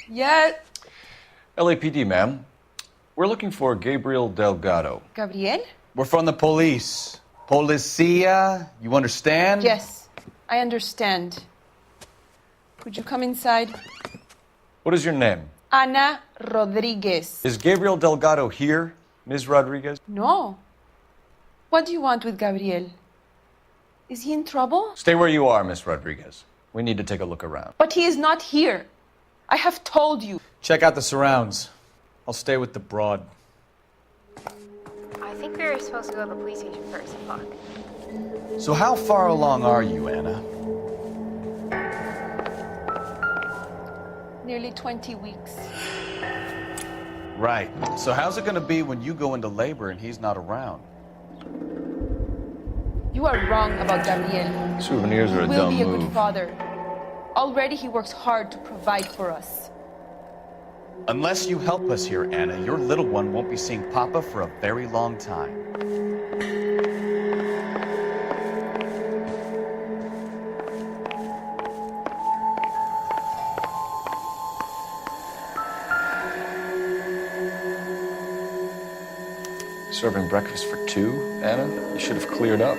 Yes. LAPD, ma'am. We're looking for Gabriel Delgado. Gabriel? We're from the police. Policia, you understand? Yes, I understand. Could you come inside? What is your name? Ana Rodriguez. Is Gabriel Delgado here, Ms. Rodriguez? No. What do you want with Gabriel? Is he in trouble? Stay where you are, Ms. Rodriguez. We need to take a look around. But he is not here. I have told you. Check out the surrounds. I'll stay with the broad. I think we were supposed to go to the police station first. Fuck. So how far along are you, Anna? Nearly 20 weeks. Right. So how's it gonna be when you go into labor and he's not around? You are wrong about Gabriel. Souvenirs are a He will dumb be a move. good father. Already he works hard to provide for us. Unless you help us here, Anna, your little one won't be seeing Papa for a very long time. Serving breakfast for two, Anna? You should have cleared up.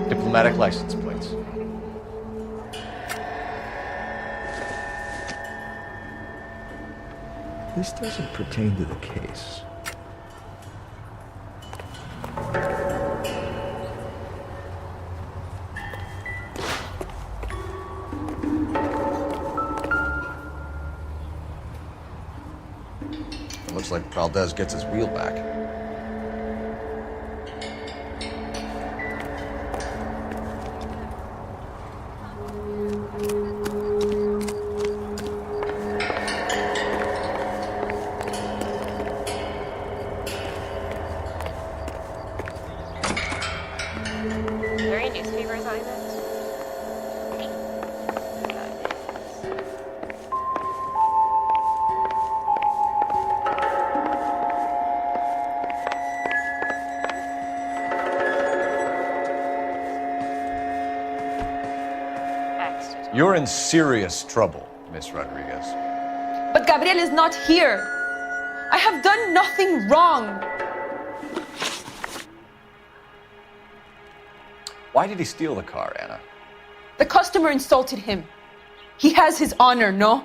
Diplomatic license plates. This doesn't pertain to the case. It looks like Valdez gets his wheel back. Are there any newspapers on this? You're in serious trouble, Miss Rodriguez. But Gabriel is not here. I have done nothing wrong. Why did he steal the car, Anna? The customer insulted him. He has his honor, no?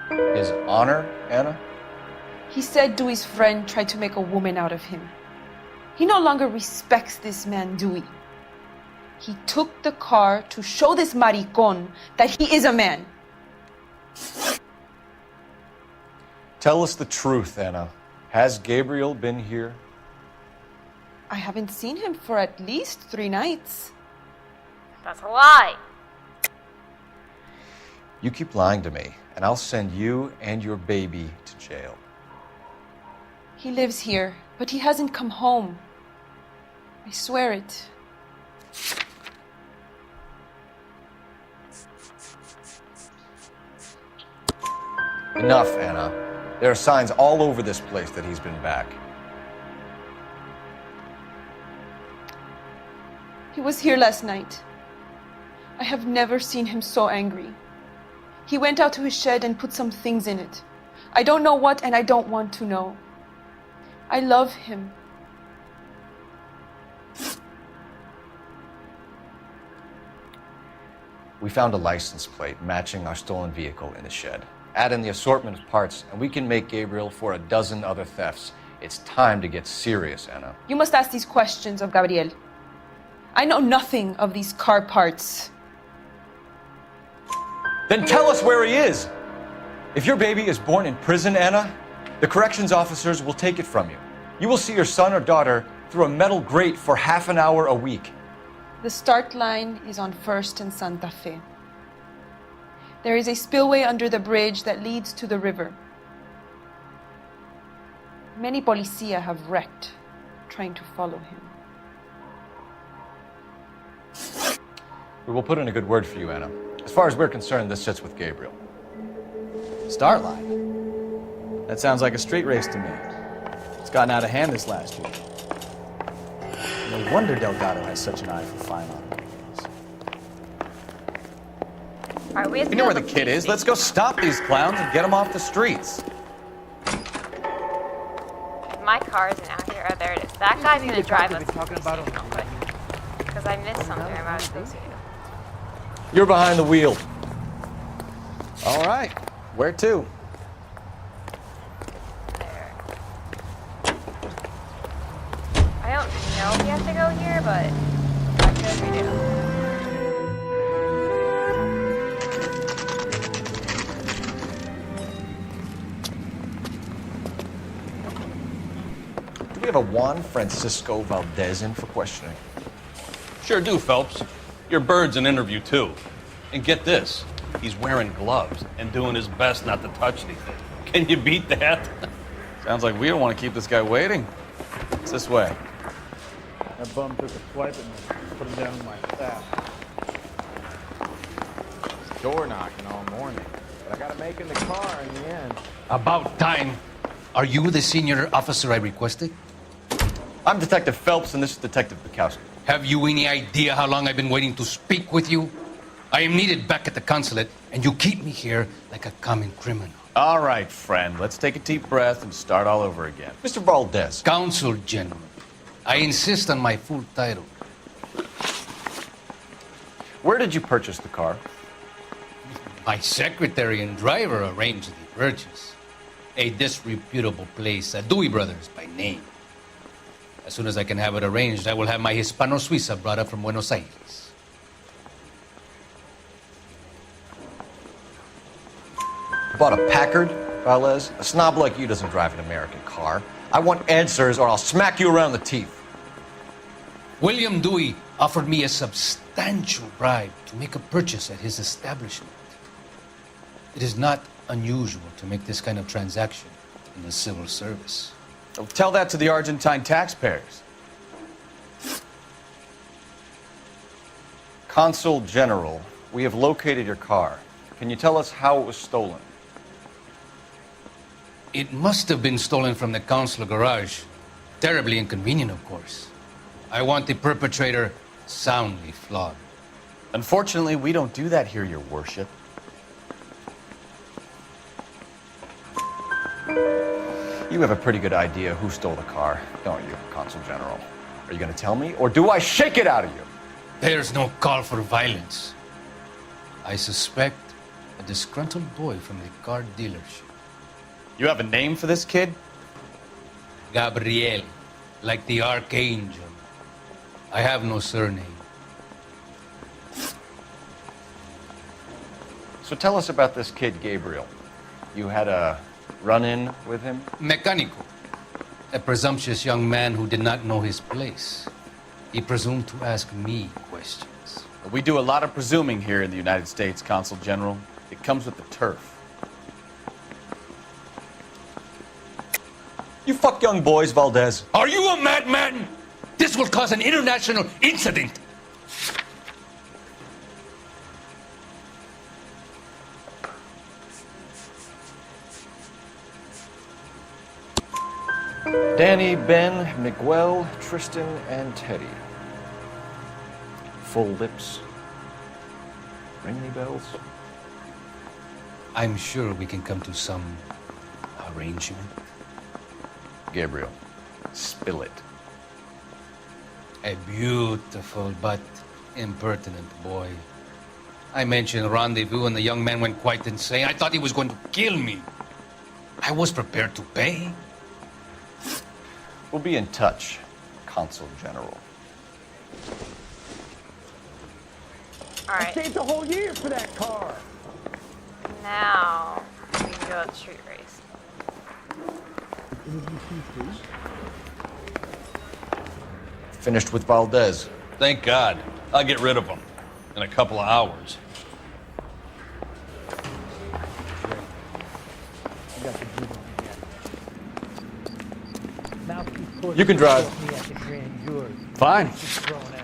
His honor, Anna? He said Dewey's friend tried to make a woman out of him. He no longer respects this man, Dewey. He took the car to show this maricon that he is a man. Tell us the truth, Anna. Has Gabriel been here? I haven't seen him for at least 3 nights. That's a lie. You keep lying to me, and I'll send you and your baby to jail. He lives here, but he hasn't come home. I swear it. Enough, Anna. There are signs all over this place that he's been back. He was here last night. I have never seen him so angry. He went out to his shed and put some things in it. I don't know what, and I don't want to know. I love him. We found a license plate matching our stolen vehicle in the shed. Add in the assortment of parts, and we can make Gabriel for a dozen other thefts. It's time to get serious, Anna. You must ask these questions of Gabriel. I know nothing of these car parts. Then tell us where he is! If your baby is born in prison, Anna, the corrections officers will take it from you. You will see your son or daughter through a metal grate for half an hour a week. The start line is on 1st and Santa Fe. There is a spillway under the bridge that leads to the river. Many policia have wrecked trying to follow him. We will put in a good word for you, Anna. As far as we're concerned, this sits with Gabriel. Start line? That sounds like a street race to me. It's gotten out of hand this last week. No wonder Delgado has such an eye for fine automobiles. Alright, we You know where the kid is. Let's go stop these clowns and get them off the streets. My car isn't out here. Oh, there it is. That guy's gonna drive us talking about real quick. Because I missed something I'm about to do. You're behind the wheel. All right. Where to? I don't know if you have to go here, but I feel like we do. Do we have a Juan Francisco Valdez in for questioning? Sure do, Phelps. Your bird's an interview, too. And get this, he's wearing gloves and doing his best not to touch anything. Can you beat that? Sounds like we don't want to keep this guy waiting. It's this way. That bum took a swipe at me, put him down in my staff. Door knocking all morning. But I gotta make in the car in the end. About time. Are you the senior officer I requested? I'm Detective Phelps, and this is Detective Bukowski. Have you any idea how long I've been waiting to speak with you? I am needed back at the consulate, and you keep me here like a common criminal. All right, friend. Let's take a deep breath and start all over again. Mr. Valdez. Consul General. I insist on my full title. Where did you purchase the car? My secretary and driver arranged the purchase. A disreputable place, Dewey Brothers by name. As soon as I can have it arranged, I will have my Hispano Suiza brought up from Buenos Aires. Bought a Packard, Valdez? A snob like you doesn't drive an American car. I want answers or I'll smack you around the teeth. William Dewey offered me a substantial bribe to make a purchase at his establishment. It is not unusual to make this kind of transaction in the civil service. Well, tell that to the Argentine taxpayers. Consul General, we have located your car. Can you tell us how it was stolen? It must have been stolen from the consular garage. Terribly inconvenient, of course. I want the perpetrator soundly flogged. Unfortunately, we don't do that here, Your Worship. You have a pretty good idea who stole the car, don't you, Consul General? Are you going to tell me, or do I shake it out of you? There's no call for violence. I suspect a disgruntled boy from the car dealership. You have a name for this kid? Gabriel, like the archangel. I have no surname. So tell us about this kid, Gabriel. You had a run-in with him? Mecánico. A presumptuous young man who did not know his place. He presumed to ask me questions. We do a lot of presuming here in the United States, Consul General. It comes with the turf. You fuck young boys, Valdez. Are you a madman? This will cause an international incident. Danny, Ben, Miguel, Tristan, and Teddy. Full lips. Ring any bells? I'm sure we can come to some arrangement. Gabriel, spill it. A beautiful but impertinent boy. I mentioned rendezvous and the young man went quite insane. I thought he was going to kill me. I was prepared to pay. We'll be in touch, Consul General. Alright. I saved a whole year for that car. Now, we can go to street race. Finished with Valdez. Thank God. I'll get rid of him in a couple of hours. You can drive. Fine.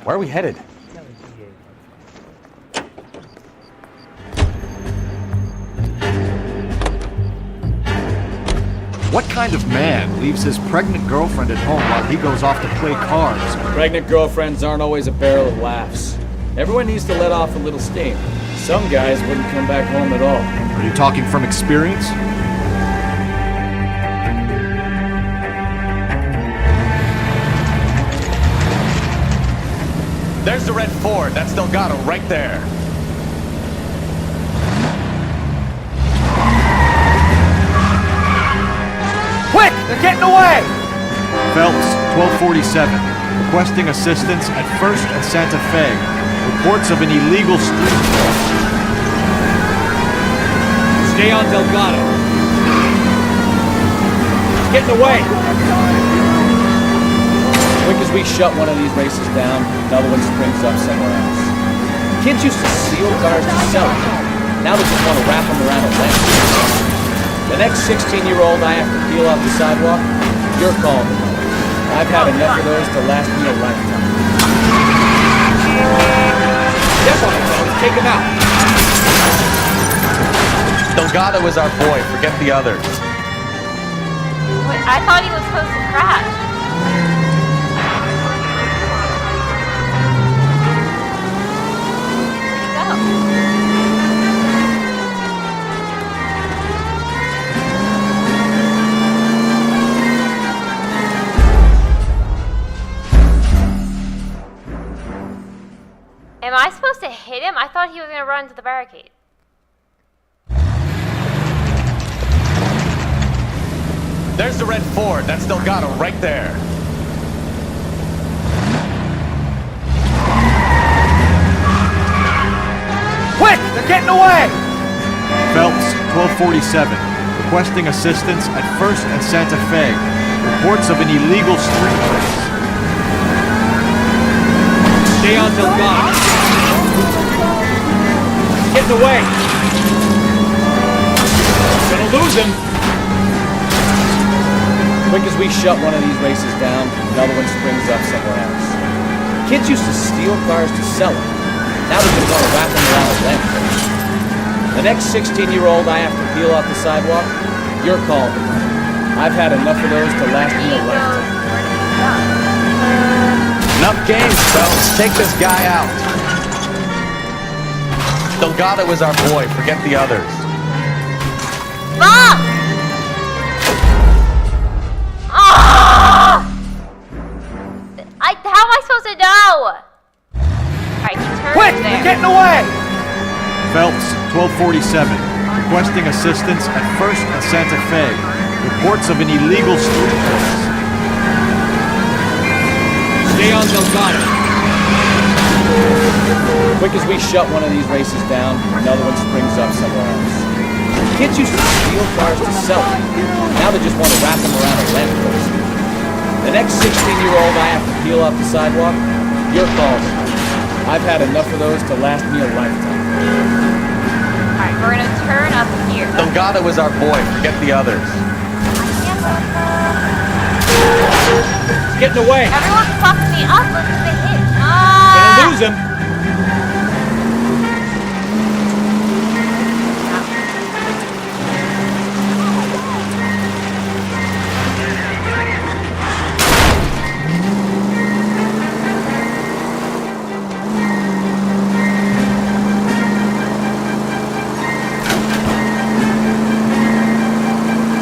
Where are we headed? What kind of man leaves his pregnant girlfriend at home while he goes off to play cards? Pregnant girlfriends aren't always a barrel of laughs. Everyone needs to let off a little steam. Some guys wouldn't come back home at all. Are you talking from experience? There's the red Ford. That's Delgado right there. Quick! They're getting away! Phelps, 1247. Requesting assistance at 1st and Santa Fe. Reports of an illegal street. Stay on Delgado. It's getting away! Quick as we shut one of these races down, another one springs up somewhere else. Kids used to steal cars to sell them. Now they just want to wrap them around a leg. The next 16-year-old I have to peel off the sidewalk, your call. I've had enough of those to last me a lifetime. Step on it, fellas. Take him out. Delgado is our boy. Forget the others. Wait, I thought he was supposed to crash. Am I supposed to hit him? I thought he was going to run into the barricade. There's the red Ford. That's Delgado right there. Quick! They're getting away! Phelps, 1247. Requesting assistance at 1st and Santa Fe. Reports of an illegal street race. Stay on Delgado. Getting away. Gonna lose him. Quick as we shut one of these races down, another one springs up somewhere else. Kids used to steal cars to sell them. Now they just want to wrap them around a leg. The next 16-year-old I have to peel off the sidewalk, your call. I've had enough of those to last me a lifetime. Enough games, Phelps. Take this guy out. Delgado is our boy. Forget the others. Fuck! Oh! How am I supposed to know? Alright, turn Quick! there. They're getting away! Phelps, 1247. Requesting assistance at 1st and Santa Fe. Reports of an illegal street race. Stay on Delgado. Quick as we shut one of these races down, another one springs up somewhere else. Kids used to steal cars to sell them. Now they just want to wrap them around a lamppost. The next 16-year-old I have to peel off the sidewalk, your call. I've had enough of those to last me a lifetime. Alright, we're gonna turn up here. Delgado is our boy. Forget the others. Getting away. Everyone fucks me up. Look at the hit. Ah! Gonna lose him.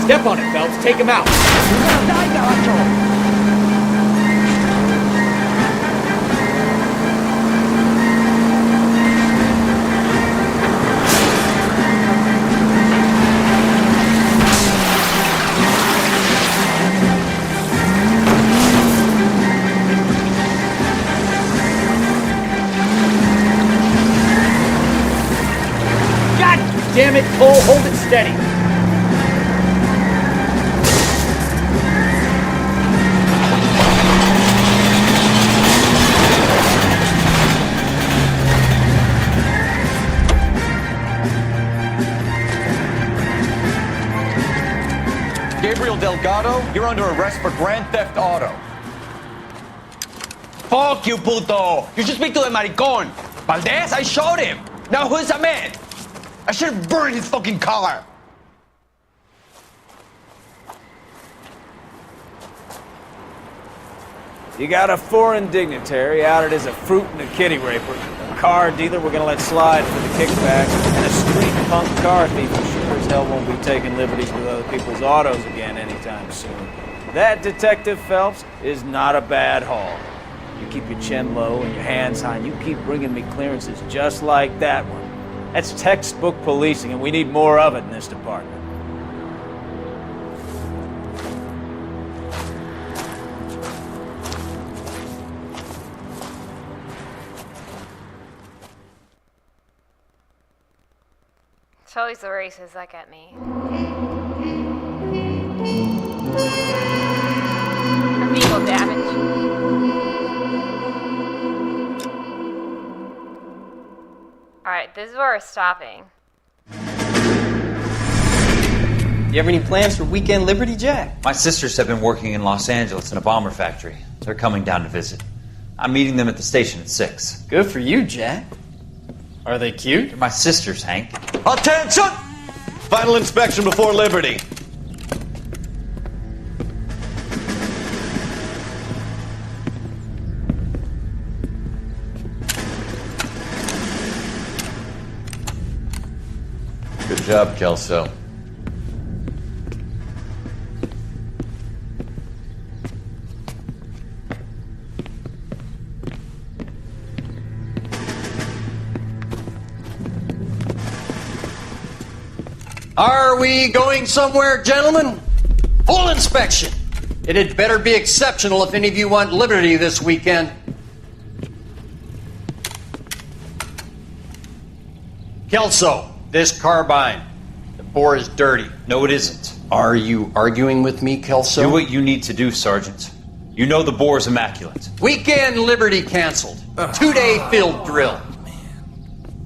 Step on it, Phelps. Take him out. God damn it, Cole. Hold it steady. Delgado, you're under arrest for grand theft auto. Fuck you, puto! You should speak to the maricon! Valdez, I showed him! Now who's the man? I should have burned his fucking car! You got a foreign dignitary outed as a fruit and a kitty raper, a car dealer we're gonna let slide for the kickbacks, and a street punk car thief who sure as hell won't be taking liberties with other people's autos again anytime soon. That, Detective Phelps, is not a bad haul. You keep your chin low and your hands high, and you keep bringing me clearances just like that one. That's textbook policing, and we need more of it in this department. It's always the races that get me. Or vehicle damage. Alright, this is where we're stopping. You have any plans for weekend Liberty, Jack? My sisters have been working in Los Angeles in a bomber factory. They're coming down to visit. I'm meeting them at the station at 6. Good for you, Jack. Are they cute? They're my sisters, Hank. Attention! Final inspection before Liberty. Good job, Kelso. Are we going somewhere, gentlemen? Full inspection. It had better be exceptional if any of you want liberty this weekend. Kelso, this carbine. The bore is dirty. No, it isn't. Are you arguing with me, Kelso? Do what you need to do, Sergeant. You know the bore is immaculate. Weekend liberty canceled. 2-day field drill.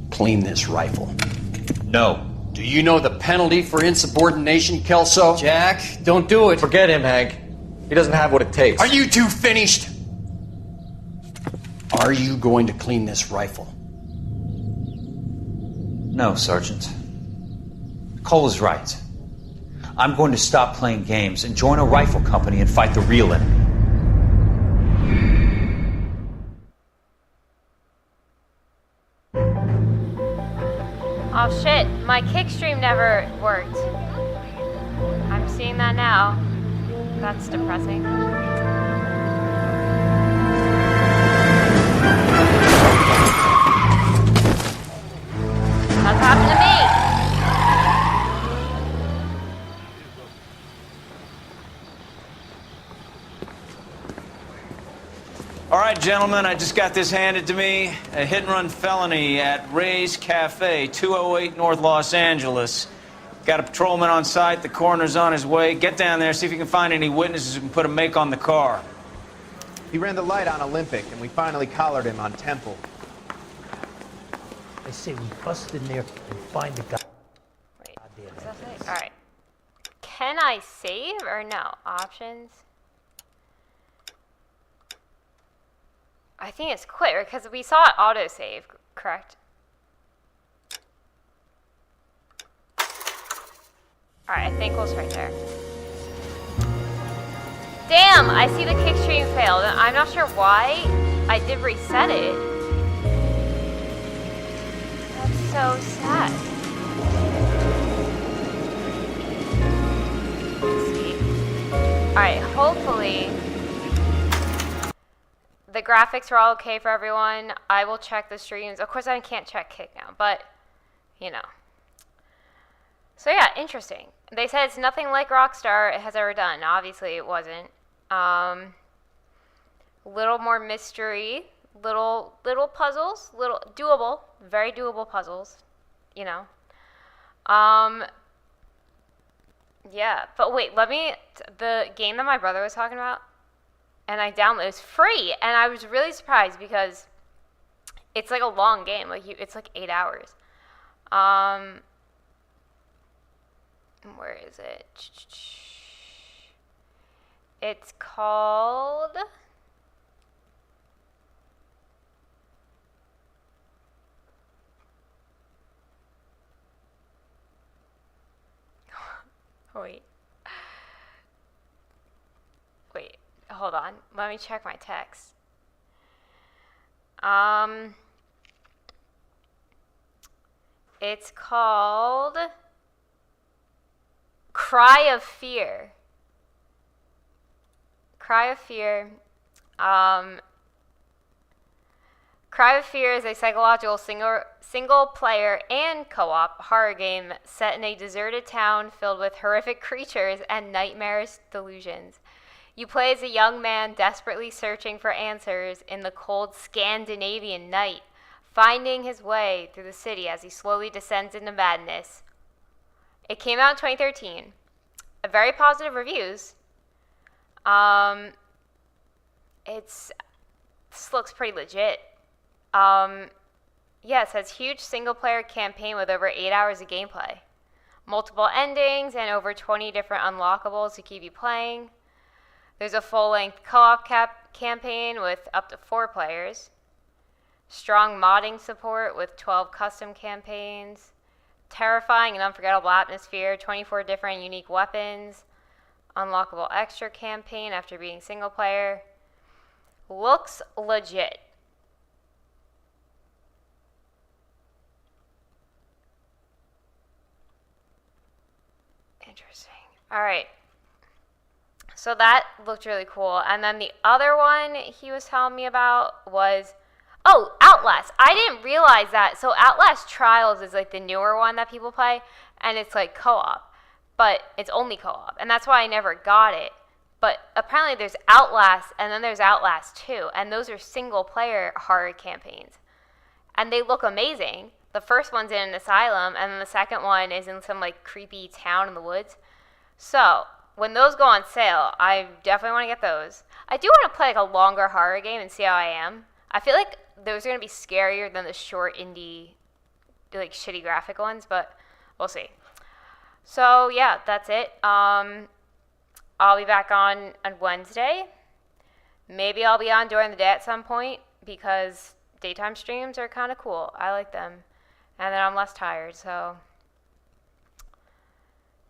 Clean this rifle. No. Do you know the penalty for insubordination, Kelso? Jack, don't do it. Forget him, Hank. He doesn't have what it takes. Are you two finished? Are you going to clean this rifle? No, Sergeant. Cole is right. I'm going to stop playing games and join a rifle company and fight the real enemy. Oh shit, my kick stream never worked. I'm seeing that now. That's depressing. That's happened to me. All right, gentlemen, I just got this handed to me. A hit-and-run felony at Ray's Cafe, 208 North Los Angeles. Got a patrolman on site. The coroner's on his way. Get down there, see if you can find any witnesses who can put a make on the car. He ran the light on Olympic, and we finally collared him on Temple. I say we bust in there and find the guy. Wait, what's that say? Alright. Can I save or no? Options? I think it's quit, because we saw it autosave, correct? Alright, I think we'll start there. Damn, I see the kick stream failed. I'm not sure why. I did reset it. That's so sad. Let's see. Alright, hopefully the graphics are all okay for everyone. I will check the streams. Of course, I can't check kick now, but, you know. So yeah, interesting. They said it's nothing like Rockstar has ever done. Obviously, it wasn't. Little more mystery, little puzzles, little doable, very doable puzzles, you know. Yeah, but wait, the game that my brother was talking about, and I downloaded, it's free, and I was really surprised because it's like a long game, it's like 8 hours. Where is it? It's called... Wait. Wait, hold on. Let me check my text. It's called Cry of Fear. Cry of Fear. Cry of Fear is a psychological single player and co-op horror game set in a deserted town filled with horrific creatures and nightmarish delusions. You play as a young man desperately searching for answers in the cold Scandinavian night, finding his way through the city as he slowly descends into madness. It came out in 2013. Very positive reviews. This looks pretty legit. Yeah, it says huge single-player campaign with over 8 hours of gameplay. Multiple endings and over 20 different unlockables to keep you playing. There's a full-length co-op campaign with up to 4 players. Strong modding support with 12 custom campaigns. Terrifying and unforgettable atmosphere, 24 different unique weapons. Unlockable extra campaign after being single player. Looks legit. Interesting. All right. So that looked really cool. And then the other one he was telling me about was, oh, Outlast. I didn't realize that. So Outlast Trials is like the newer one that people play, and it's like co-op, but it's only co-op, and that's why I never got it. But apparently there's Outlast, and then there's Outlast 2, and those are single-player horror campaigns, and they look amazing. The first one's in an asylum, and then the second one is in some like creepy town in the woods. So when those go on sale, I definitely want to get those. I do want to play like a longer horror game and see how I am. I feel like those are going to be scarier than the short indie, like shitty graphic ones, but we'll see. So yeah, that's it. I'll be back on Wednesday. Maybe I'll be on during the day at some point because daytime streams are kind of cool. I like them. And then I'm less tired, so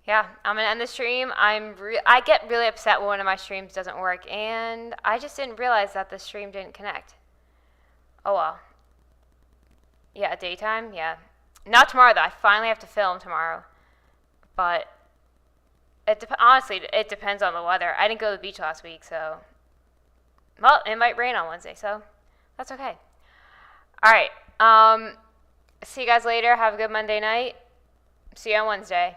yeah, I'm going to end the stream. I get really upset when one of my streams doesn't work, and I just didn't realize that the stream didn't connect. Oh well. Yeah, daytime, yeah. Not tomorrow, though. I finally have to film tomorrow. But honestly, it depends on the weather. I didn't go to the beach last week, so... Well, it might rain on Wednesday, so that's okay. All right. See you guys later. Have a good Monday night. See you on Wednesday.